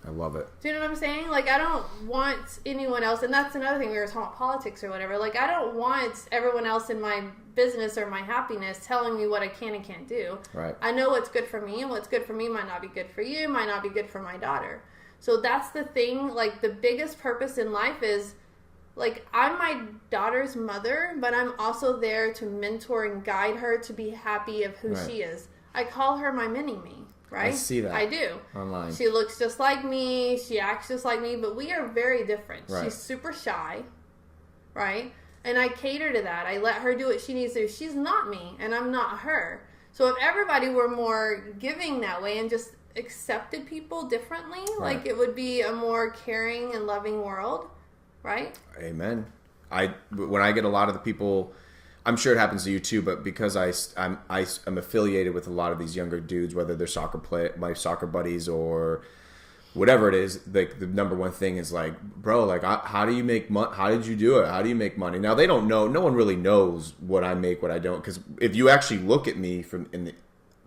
I love it. Do you know what I'm saying? Like, I don't want anyone else, and that's another thing, we were talking about politics or whatever. Like, I don't want everyone else in my business or my happiness telling me what I can and can't do. Right. I know what's good for me, and what's good for me might not be good for you, might not be good for my daughter. So that's the thing. Like, the biggest purpose in life is, like, I'm my daughter's mother, but I'm also there to mentor and guide her to be happy of who she is. I call her my mini-me. Right? I see that. I do. Online. She looks just like me. She acts just like me. But we are very different. Right. She's super shy. Right? And I cater to that. I let her do what she needs to do. She's not me. And I'm not her. So if everybody were more giving that way and just accepted people differently, like it would be a more caring and loving world. Right? Amen. When I get a lot of the people... I'm sure it happens to you too, but because I'm affiliated with a lot of these younger dudes, whether they're my soccer buddies or whatever it is, like the number one thing is like, bro, like how do you make money? How did you do it? How do you make money? Now they don't know. No one really knows what I make, what I don't. Because if you actually look at me in the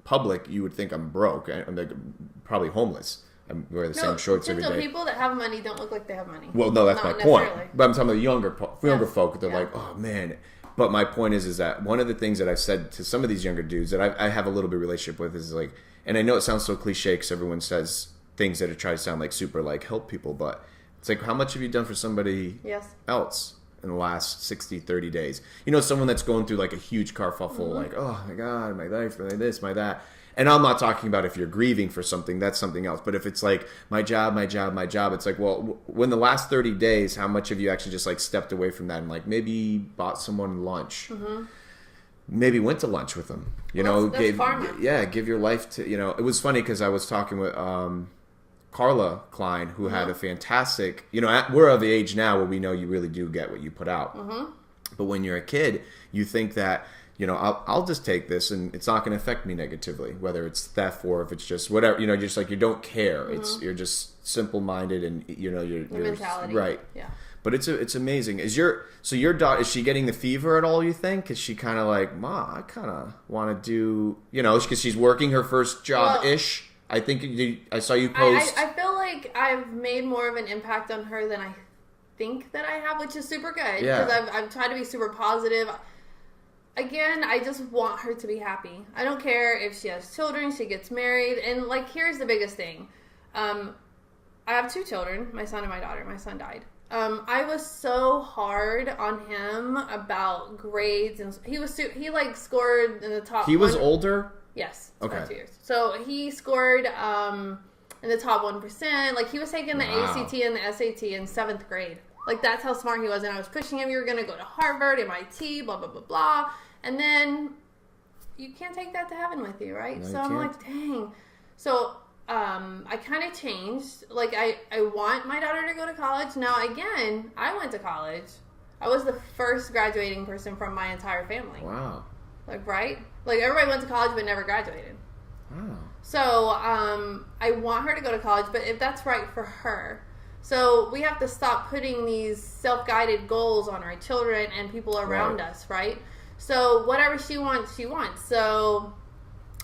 public, you would think I'm broke. I'm like probably homeless. I wear the same shorts every day. People that have money don't look like they have money. Well, no, that's my point. But I'm talking about younger folk. They're like, oh man. But my point is that one of the things that I've said to some of these younger dudes that I have a little bit of relationship with is like, and I know it sounds so cliche because everyone says things that try to sound like super like help people, but it's like, how much have you done for somebody else in the last 60, 30 days? You know, someone that's going through like a huge carfuffle, like, oh my God, my life, my this, my that. And I'm not talking about if you're grieving for something, that's something else. But if it's like, my job, it's like, well, when the last 30 days, how much have you actually just like stepped away from that and like maybe bought someone lunch? Mm-hmm. Maybe went to lunch with them, give your life to, you know. It was funny because I was talking with Carla Klein, who had a fantastic, you know, we're of the age now where we know you really do get what you put out. Mm-hmm. But when you're a kid, you think that, you know, I'll just take this and it's not going to affect me negatively, whether it's theft or if it's just whatever, you know, just like you don't care. Mm-hmm. You're just simple-minded and, you know, your mentality. Right. Yeah. But it's amazing. Your daughter, is she getting the fever at all, you think? Is she kind of like, Ma, I kind of want to do, you know, because she's working her first job-ish. I think I saw you post. I feel like I've made more of an impact on her than I think that I have, which is super good. Yeah. Because I've tried to be super positive. Again, I just want her to be happy. I don't care if she has children, she gets married. And, like, here's the biggest thing. I have 2 children, my son and my daughter. My son died. I was so hard on him about grades. And he scored in the top He was older? Yes. Okay. 2 years. So, he scored in the top 1%. Like, he was taking the ACT and the SAT in 7th grade. Like, that's how smart he was. And I was pushing him. You were going to go to Harvard, MIT, blah, blah, blah, blah. And then you can't take that to heaven with you, right? No, so I'm like, dang. So I kind of changed. Like, I want my daughter to go to college. Now, again, I went to college. I was the first graduating person from my entire family. Wow. Like, right? Like, everybody went to college but never graduated. Wow. So I want her to go to college, but if that's right for her. So we have to stop putting these self-guided goals on our children and people around us, right? So whatever she wants, she wants. So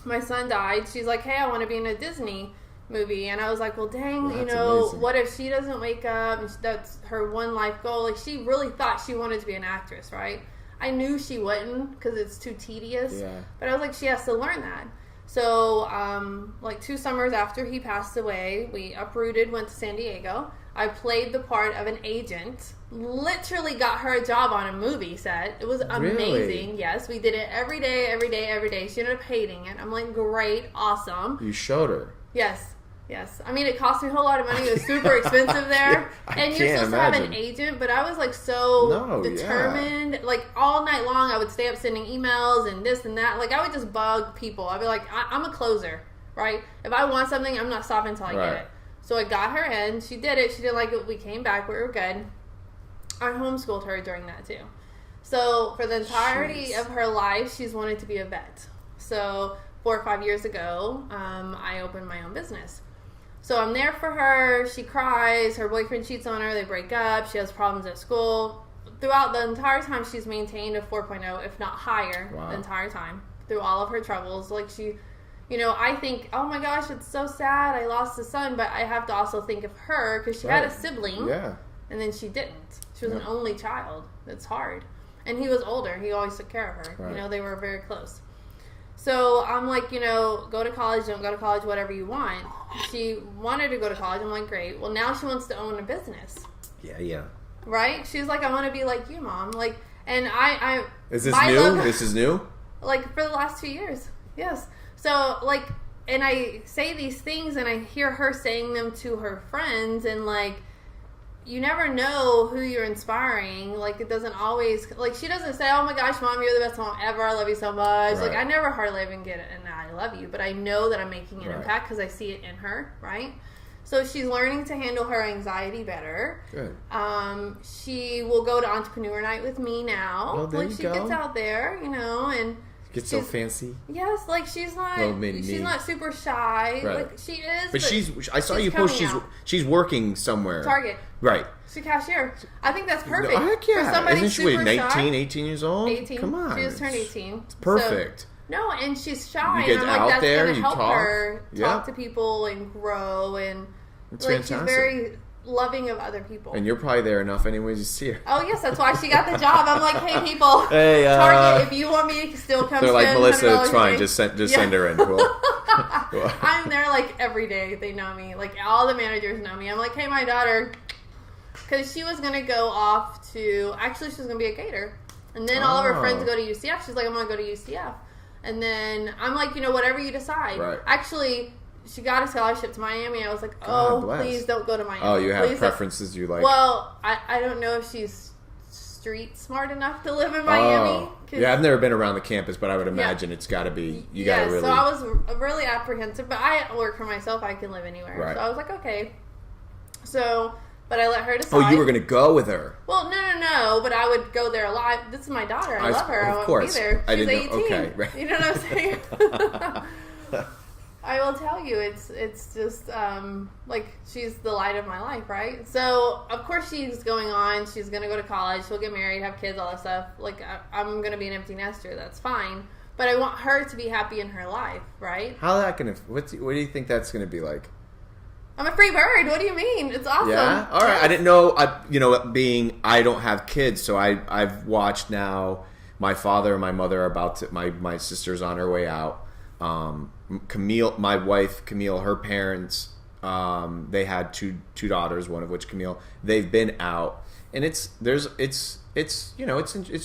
my son died. She's like, hey, I want to be in a Disney movie. And I was like, well, dang, you know, amazing. What if she doesn't wake up and that's her one life goal? Like, she really thought she wanted to be an actress, right? I knew she wouldn't because it's too tedious. Yeah. But I was like, she has to learn that. So, like 2 summers after he passed away, we uprooted, went to San Diego. I played the part of an agent. Literally got her a job on a movie set. It was amazing. Really? Yes, we did it every day, every day, every day. She ended up hating it. I'm like, great, awesome. You showed her. Yes. I mean, it cost me a whole lot of money. It was super expensive there. And you're supposed to have an agent, but I was like so determined. Yeah. Like all night long, I would stay up sending emails and this and that. Like I would just bug people. I'd be like, I'm a closer, right? If I want something, I'm not stopping until I get it. So I got her in. She did it. She didn't like it. We came back. We were good. I homeschooled her during that too. So for the entirety of her life, she's wanted to be a vet. So 4 or 5 years ago, I opened my own business. So I'm there for her. She cries. Her boyfriend cheats on her. They break up. She has problems at school. Throughout the entire time, she's maintained a 4.0, if not higher, the entire time. Through all of her troubles. Like I think, oh my gosh, it's so sad I lost a son, but I have to also think of her because she had a sibling. Yeah. And then she didn't. She was an only child. That's hard. And he was older. He always took care of her. Right. They were very close. So I'm like, go to college, don't go to college, whatever you want. She wanted to go to college. I'm like, great. Well, now she wants to own a business. Yeah. Right? She's like, I want to be like you, Mom. Like, and I Is this new? This is new? Like, for the last 2 years. Yes. So, like, and I say these things and I hear her saying them to her friends, and like, you never know who you're inspiring. Like, it doesn't always, like, she doesn't say, oh my gosh, Mom, you're the best mom ever, I love you so much. Right. Like, I never hardly even get it, and I love you, but I know that I'm making an impact because I see it in her, right? So she's learning to handle her anxiety better. Good. She will go to entrepreneur night with me now. Oh, there like, you she go. Gets out there, and Gets so fancy. yes, like she's not not super shy. Right. Like she is. But I saw you post she's working somewhere. Target. Right. She's a cashier. I think that's perfect. Heck yeah. For somebody Isn't she super 19, shy. 18 years old? 18. Come on. She just turned 18. It's perfect. So, no, and she's shy. You get and I'm out like, that's there, going to you help talk. her talk to people and grow, and It's like fantastic. she's very loving of other people. And you're probably there enough anyways to see her. Oh yes, that's why she got the job. I'm like, hey people, hey, Target, if you want me to still come, they're like, Melissa, it's fine. Day. Just send her in. Cool. I'm there like every day. They know me. Like all the managers know me. I'm like, hey, my daughter, because she was gonna go off to. Actually, she was gonna be a Gator, and then all of her friends go to UCF. She's like, I'm gonna go to UCF, and then I'm like, whatever you decide. Right. Actually, she got a scholarship to Miami. I was like, oh, please don't go to Miami. Oh, you have please preferences you like. Well, I don't know if she's street smart enough to live in Miami. Yeah, I've never been around the campus, but I would imagine it's got to be. You got to really. So I was really apprehensive, but I work for myself. I can live anywhere. Right. So I was like, okay. So, but I let her decide. Oh, you were going to go with her? Well, no. But I would go there a lot. This is my daughter. I love her. I want to be there. She's 18. Okay, right. You know what I'm saying? I will tell you, it's just like she's the light of my life, right? So of course she's going on. She's gonna go to college. She'll get married, have kids, all that stuff. Like I'm gonna be an empty nester. That's fine. But I want her to be happy in her life, right? How that gonna? What do you think that's gonna be like? I'm a free bird. What do you mean? It's awesome. Yeah. All right. I didn't know. I don't have kids, so I've watched now. My father and my mother are about to. My sister's on her way out. Camille, my wife, Camille, her parents, they had two daughters, one of which Camille, they've been out, and it's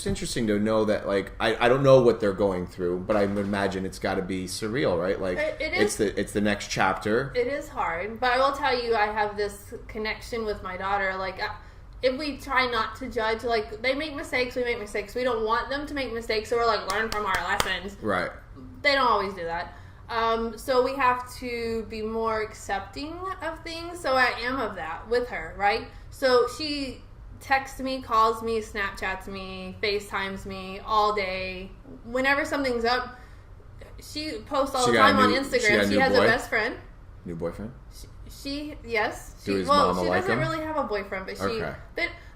interesting to know that, like, I don't know what they're going through, but I would imagine it's got to be surreal, right? Like it is, it's the next chapter. It is hard, but I will tell you, I have this connection with my daughter. Like, if we try not to judge, like, they make mistakes, we make mistakes. We don't want them to make mistakes, so we're like, learn from our lessons. Right. They don't always do that. So we have to be more accepting of things. So I am of that with her, right? So she texts me, calls me, Snapchats me, FaceTimes me all day. Whenever something's up, she posts all the time on Instagram. She has a best friend. New boyfriend? Yes. Does mama she like doesn't him? really have a boyfriend, but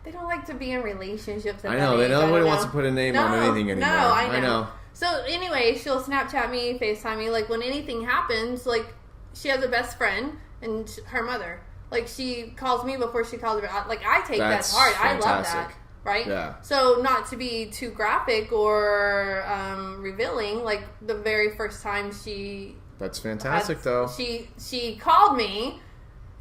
they don't like to be in relationships. I know. Nobody wants to put a name on anything anymore. No, I know. So anyway, she'll Snapchat me, FaceTime me. Like, when anything happens, like, she has a best friend and her mother. Like, she calls me before she calls her. Like, I take that hard. Fantastic. I love that. Right? Yeah. So, not to be too graphic or revealing, like, the very first time That's fantastic, though. She called me,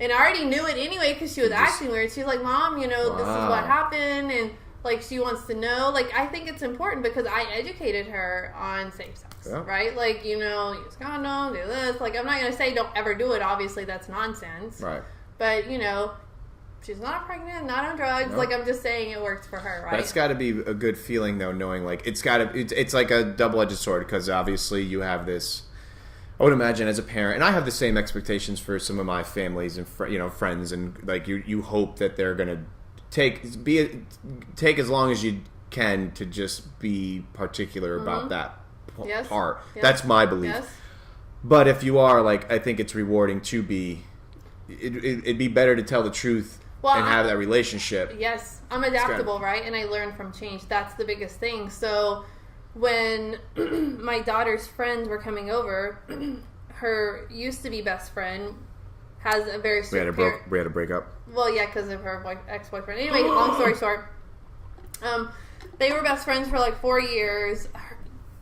and I already knew it anyway because she was acting weird. She's like, Mom, this is what happened, and like, she wants to know. Like, I think it's important because I educated her on safe sex, right? Like, use condom, do this. Like, I'm not going to say don't ever do it. Obviously, that's nonsense. Right. But, she's not pregnant, not on drugs. Nope. Like, I'm just saying it works for her, right? That's got to be a good feeling, though, knowing, like, it's like a double-edged sword because obviously you have this. I would imagine as a parent, and I have the same expectations for some of my families and friends, and like you hope that they're gonna take as long as you can to just be particular about that part. Yes. That's my belief. Yes. But if you are, like, I think it's rewarding to be. It'd be better to tell the truth and have that relationship. Yes, I'm adaptable, right? And I learn from change. That's the biggest thing. So when my daughter's friends were coming over, her used to be best friend has a very strict we had a breakup. Well, yeah, because of her ex-boyfriend. Anyway, long story short, they were best friends for like 4 years.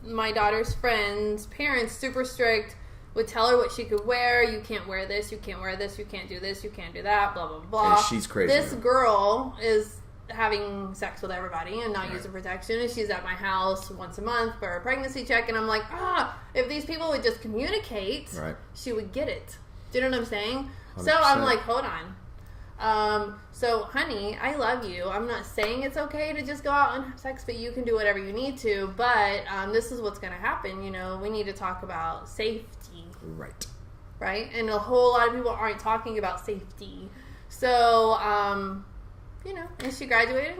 My daughter's friends' parents, super strict, would tell her what she could wear. You can't wear this. You can't wear this. You can't do this. You can't do that. Blah blah blah. And she's crazy. This girl is having sex with everybody and not using protection, and she's at my house once a month for a pregnancy check, and I'm like, if these people would just communicate, she would get it. Do you know what I'm saying? 100%. So I'm like, hold on. So honey, I love you. I'm not saying it's okay to just go out and have sex, but you can do whatever you need to, but this is what's going to happen. You know, we need to talk about safety. Right? And a whole lot of people aren't talking about safety. So, you know, and she graduated.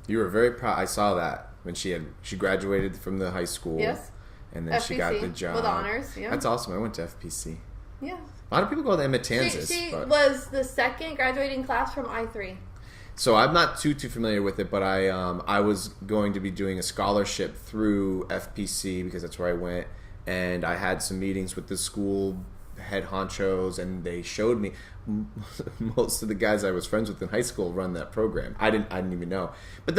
You were very proud. I saw that when she graduated from the high school. Yes. And then FPC, she got the job with honors. Yeah. That's awesome. I went to FPC. Yeah. A lot of people go to Matanzas. She was the second graduating class from I3. So I'm not too familiar with it, but I was going to be doing a scholarship through FPC because that's where I went, and I had some meetings with the school head honchos, and they showed me most of the guys I was friends with in high school run that program. I didn't even know. But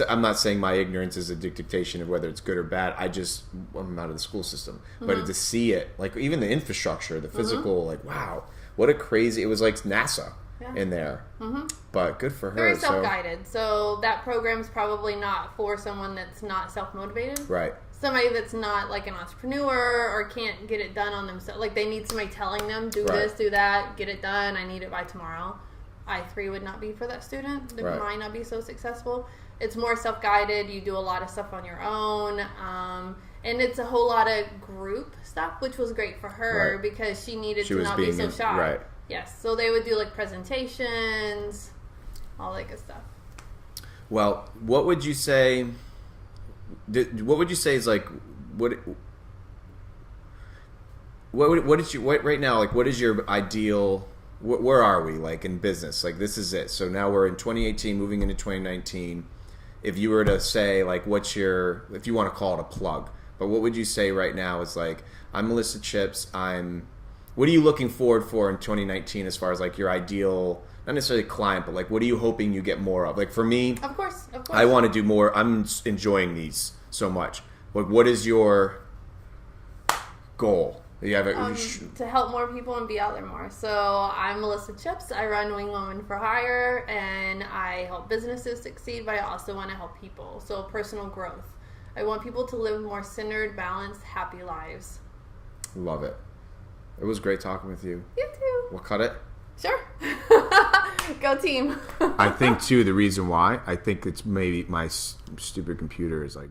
I'm not saying my ignorance is a dictation of whether it's good or bad. I'm out of the school system. Mm-hmm. But to see it, like even the infrastructure, the physical, like wow, what a crazy, it was like NASA in there. Mm-hmm. But good for her. Very self-guided. So that program's probably not for someone that's not self-motivated. Right. Somebody that's not like an entrepreneur or can't get it done on themselves. Like they need somebody telling them, do this, do that, get it done. I need it by tomorrow. I3 would not be for that student. They might not be so successful. It's more self-guided. You do a lot of stuff on your own. And it's a whole lot of group stuff, which was great for her because she needed to not be so shy. Right. Yes. So they would do like presentations, all that good stuff. Well, what would you say... What would you say is like what right now, like what is your ideal, where are we like in business, like this is it, so now we're in 2018 moving into 2019. If you were to say like if you want to call it a plug, but what would you say right now is like, I'm Melissa Chips, what are you looking forward for in 2019 as far as like your ideal, not necessarily client, but like what are you hoping you get more of? Like for me, of course. I want to do more. I'm enjoying these so much. Like what is your goal? You have to help more people and be out there more. So I'm Melissa Chips. I run Wing Women for Hire, and I help businesses succeed, but I also want to help people. So personal growth. I want people to live more centered, balanced, happy lives. Love it. It was great talking with you. You too. We'll cut it. Sure. Go team. I think too the reason why, I think it's maybe my stupid computer is like